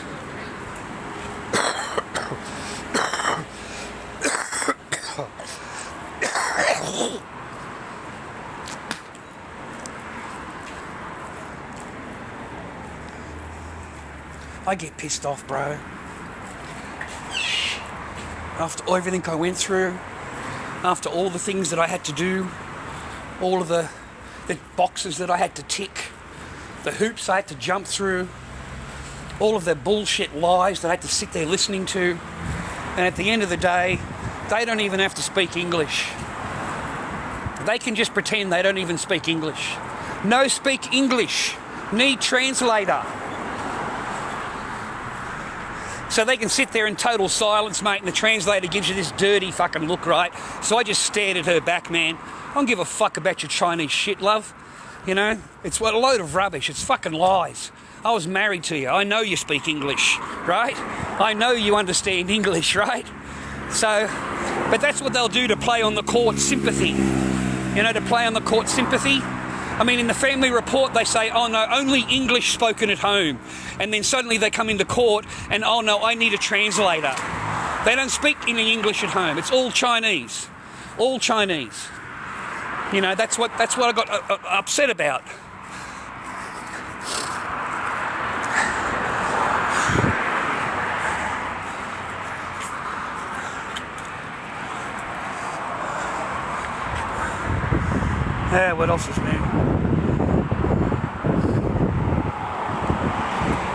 I get pissed off, bro. After everything I went through, after all the things that I had to do, all of the boxes that I had to tick, the hoops I had to jump through, all of the bullshit lies that I had to sit there listening to, and at the end of the day, they don't even have to speak English. They can just pretend they don't even speak English. No speak English. Need translator. So they can sit there in total silence, mate, and the translator gives you this dirty fucking look, right? So I just stared at her back, man. I don't give a fuck about your Chinese shit, love. You know, it's a load of rubbish. It's fucking lies. I was married to you. I know you speak English, right? I know you understand English, right? So, but that's what they'll do to play on the court sympathy. You know, to play on the court sympathy. I mean, in the family report, they say, oh no, only English spoken at home. And then suddenly they come into court and, oh no, I need a translator. They don't speak any English at home. It's all Chinese. All Chinese. You know, that's what I got upset about. Yeah, what else is new?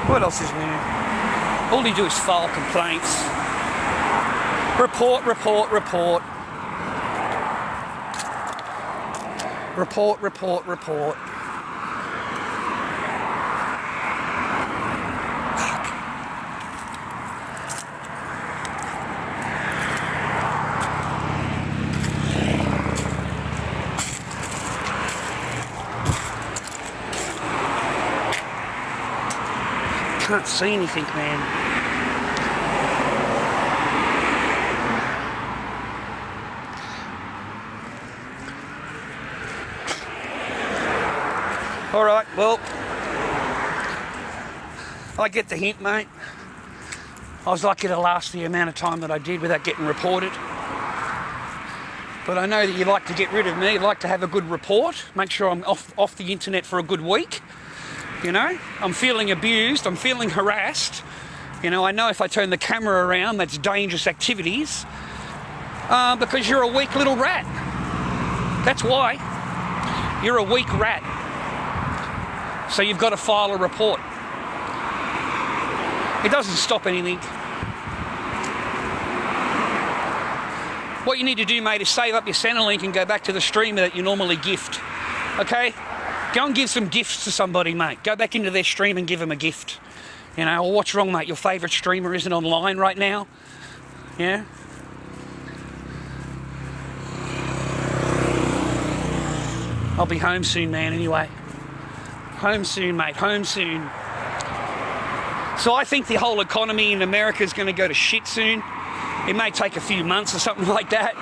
What else is new? All you do is file complaints. Report. Can't see anything, man. All right, well, I get the hint, mate. I was lucky to last the amount of time that I did without getting reported. But I know that you like to get rid of me. You like to have a good report. Make sure I'm off the internet for a good week. You know, I'm feeling abused, I'm feeling harassed. You know, I know if I turn the camera around, that's dangerous activities. Because you're a weak little rat. That's why. You're a weak rat. So you've got to file a report. It doesn't stop anything. What you need to do, mate, is save up your Centrelink and go back to the streamer that you normally gift. Okay? Go and give some gifts to somebody, mate. Go back into their stream and give them a gift. You know, or what's wrong, mate? Your favourite streamer isn't online right now? Yeah? I'll be home soon, man, anyway. Home soon, mate. Home soon. So I think the whole economy in America is going to go to shit soon. It may take a few months or something like that.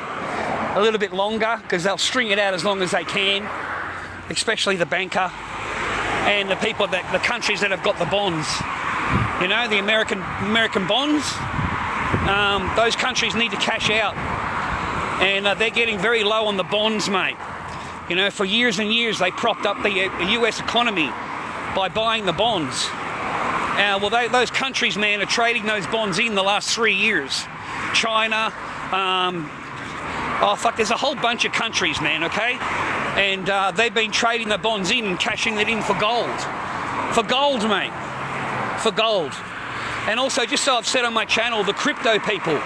A little bit longer, because they'll string it out as long as they can. Especially the banker and the people the countries that have got the bonds. You know, the American bonds. Those countries need to cash out, and they're getting very low on the bonds, mate. You know, for years and years they propped up the US economy by buying the bonds. Well, those countries, man, are trading those bonds in the last 3 years. China. There's a whole bunch of countries, man. Okay. And they've been trading the bonds in and cashing it in for gold. For gold, mate. For gold. And also, just so I've said on my channel, the crypto people.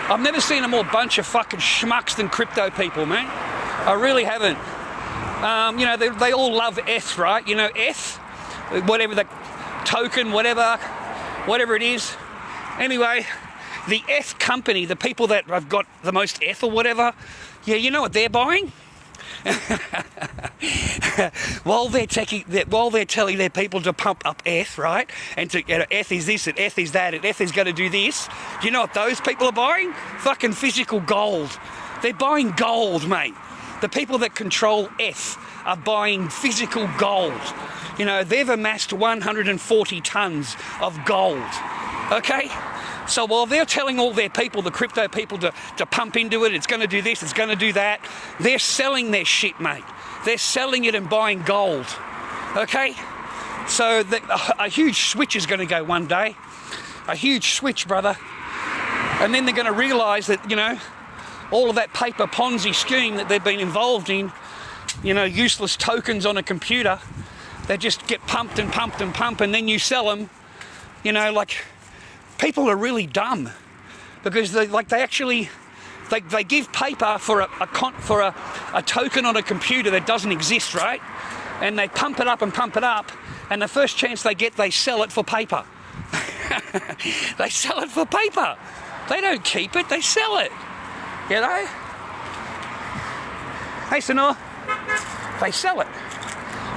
I've never seen a more bunch of fucking schmucks than crypto people, mate. I really haven't. You know, they all love ETH, right? You know, ETH? Whatever the token, whatever it is. Anyway, the ETH company, the people that have got the most ETH or whatever, yeah, you know what they're buying? while they're telling their people to pump up ETH, right? And to ETH is this, and ETH is that, and ETH is going to do this. Do you know what those people are buying? Fucking physical gold. They're buying gold, mate. The people that control ETH are buying physical gold. You know, they've amassed 140 tons of gold. Okay? So while they're telling all their people, the crypto people, to pump into it, it's going to do this, it's going to do that, they're selling their shit, mate. They're selling it and buying gold. Okay? So a huge switch is going to go one day. A huge switch, brother. And then they're going to realise that, you know, all of that paper Ponzi scheme that they've been involved in, you know, useless tokens on a computer, they just get pumped and pumped and pumped, and then you sell them, you know, like... People are really dumb because they give paper for a token on a computer that doesn't exist, right? And they pump it up, and the first chance they get, they sell it for paper. They sell it for paper. They don't keep it, they sell it. You know? Hey, Sonor. They sell it.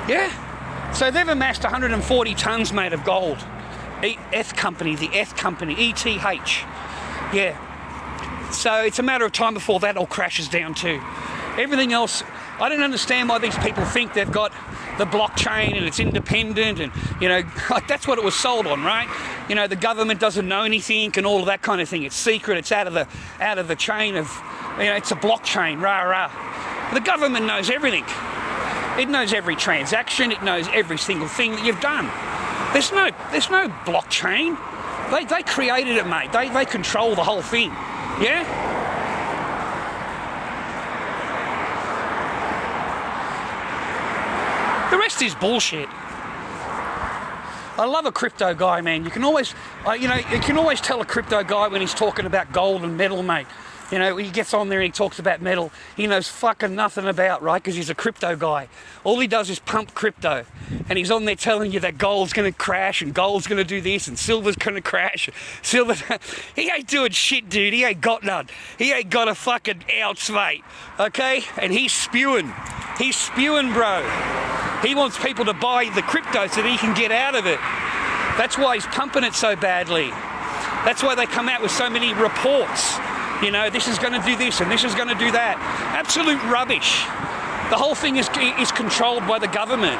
Yeah. So they've amassed 140 tonnes, mate, of gold. The ETH company, ETH. Yeah. So it's a matter of time before that all crashes down too. Everything else, I don't understand why these people think they've got the blockchain and it's independent and, you know, like that's what it was sold on, right? You know, the government doesn't know anything and all of that kind of thing. It's secret, it's out of the chain of, you know, it's a blockchain, rah. The government knows everything. It knows every transaction, it knows every single thing that you've done. There's no blockchain. They created it, mate. They control the whole thing. Yeah? The rest is bullshit. I love a crypto guy, man. You can always tell a crypto guy when he's talking about gold and metal, mate. You know, he gets on there and he talks about metal. He knows fucking nothing about, right? Because he's a crypto guy. All he does is pump crypto. And he's on there telling you that gold's going to crash and gold's going to do this and silver's going to crash. He ain't doing shit, dude. He ain't got none. He ain't got a fucking ounce, mate. Okay? And he's spewing. He's spewing, bro. He wants people to buy the crypto so that he can get out of it. That's why he's pumping it so badly. That's why they come out with so many reports. You know, this is going to do this and this is going to do that. Absolute rubbish. The whole thing is controlled by the government.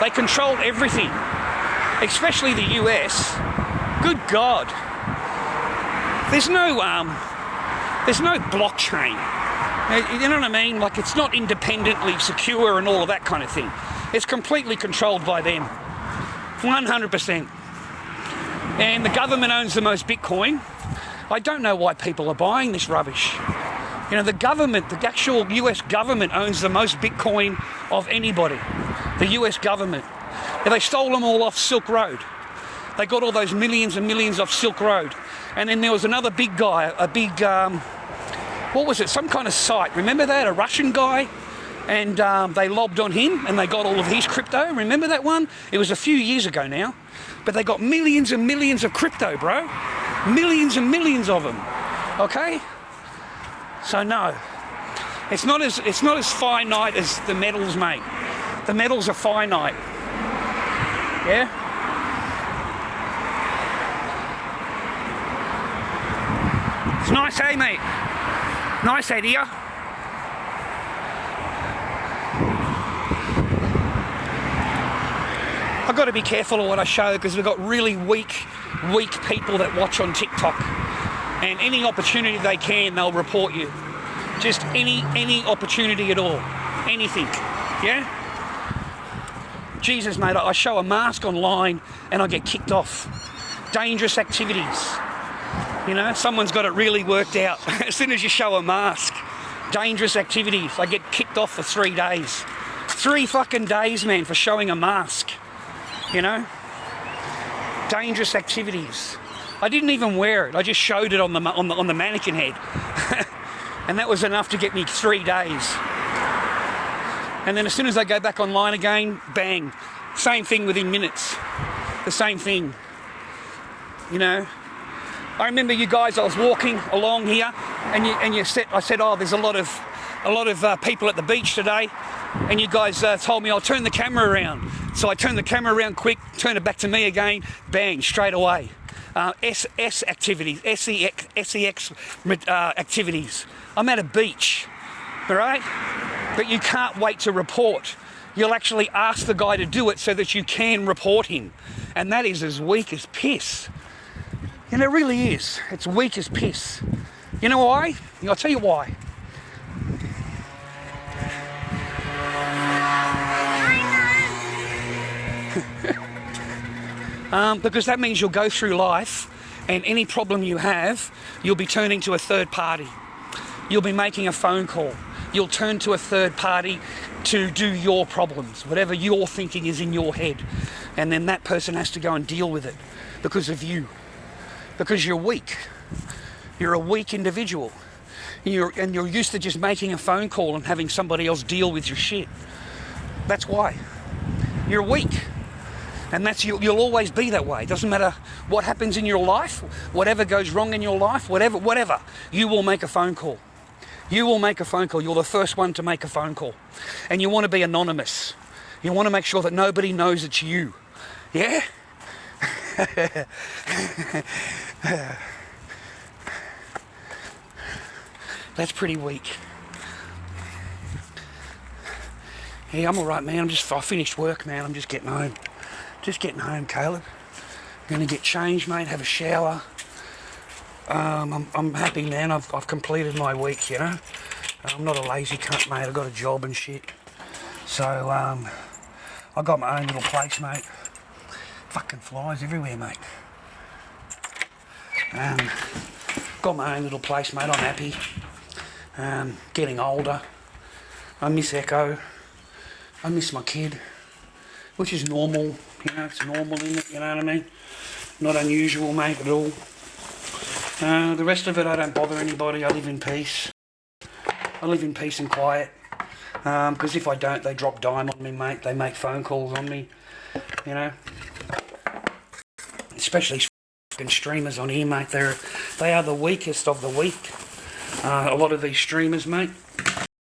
They control everything, especially the US. Good God. There's no blockchain. You know what I mean? Like, it's not independently secure and all of that kind of thing. It's completely controlled by them. 100%. And the government owns the most Bitcoin. I don't know why people are buying this rubbish. You know, the government, the actual US government owns the most Bitcoin of anybody. The US government. They stole them all off Silk Road. They got all those millions and millions off Silk Road. And then there was another big guy, what was it? Some kind of site. Remember that? A Russian guy? And they lobbed on him and they got all of his crypto. Remember that one? It was a few years ago now. But they got millions and millions of crypto, bro. Millions and millions of them. Okay? So no. It's not as finite as the metals, mate. The metals are finite. Yeah? It's nice, eh, mate? Nice idea. I've got to be careful of what I show because we've got really weak people that watch on TikTok. And any opportunity they can, they'll report you. Just any opportunity at all. Anything. Yeah? Jesus, mate, I show a mask online and I get kicked off. Dangerous activities. You know, someone's got it really worked out. As soon as you show a mask, dangerous activities. I get kicked off for 3 days. 3 fucking days, man, for showing a mask. You know? Dangerous activities. I didn't even wear it. I just showed it on the mannequin head. And that was enough to get me 3 days. And then as soon as I go back online again, bang. Same thing within minutes. The same thing. You know? I remember you guys, I was walking along here and you said, I said, oh, there's a lot of people at the beach today. And you guys told me I'll turn the camera around. So I turned the camera around quick, turned it back to me again, bang, straight away. SEX activities. I'm at a beach, all right? But you can't wait to report. You'll actually ask the guy to do it so that you can report him. And that is as weak as piss. And it really is. It's weak as piss. You know why? I'll tell you why. Because that means you'll go through life and any problem you have, you'll be turning to a third party. You'll be making a phone call. You'll turn to a third party to do your problems, whatever you're thinking is in your head. And then that person has to go and deal with it because of you. Because you're weak. You're a weak individual. And you're used to just making a phone call and having somebody else deal with your shit. That's why. You're weak. And you'll always be that way. It doesn't matter what happens in your life, whatever goes wrong in your life, whatever, you will make a phone call. You will make a phone call. You're the first one to make a phone call. And you want to be anonymous. You want to make sure that nobody knows it's you. Yeah? That's pretty weak. Yeah, I'm alright, man. I finished work, man. I'm just getting home. Just getting home, Caleb. Gonna get changed, mate, have a shower. I'm happy, man. I've completed my week, you know. I'm not a lazy cunt, mate. I've got a job and shit. So, I got my own little place, mate. Fucking flies everywhere, mate. Got my own little place, mate. I'm happy. Getting older. I miss Echo. I miss my kid. Which is normal, you know, it's normal, isn't it? You know what I mean? Not unusual, mate, at all. The rest of it, I don't bother anybody. I live in peace. I live in peace and quiet. Because if I don't, they drop dime on me, mate. They make phone calls on me, you know. Especially fucking streamers on here, mate. They are the weakest of the weak. A lot of these streamers, mate.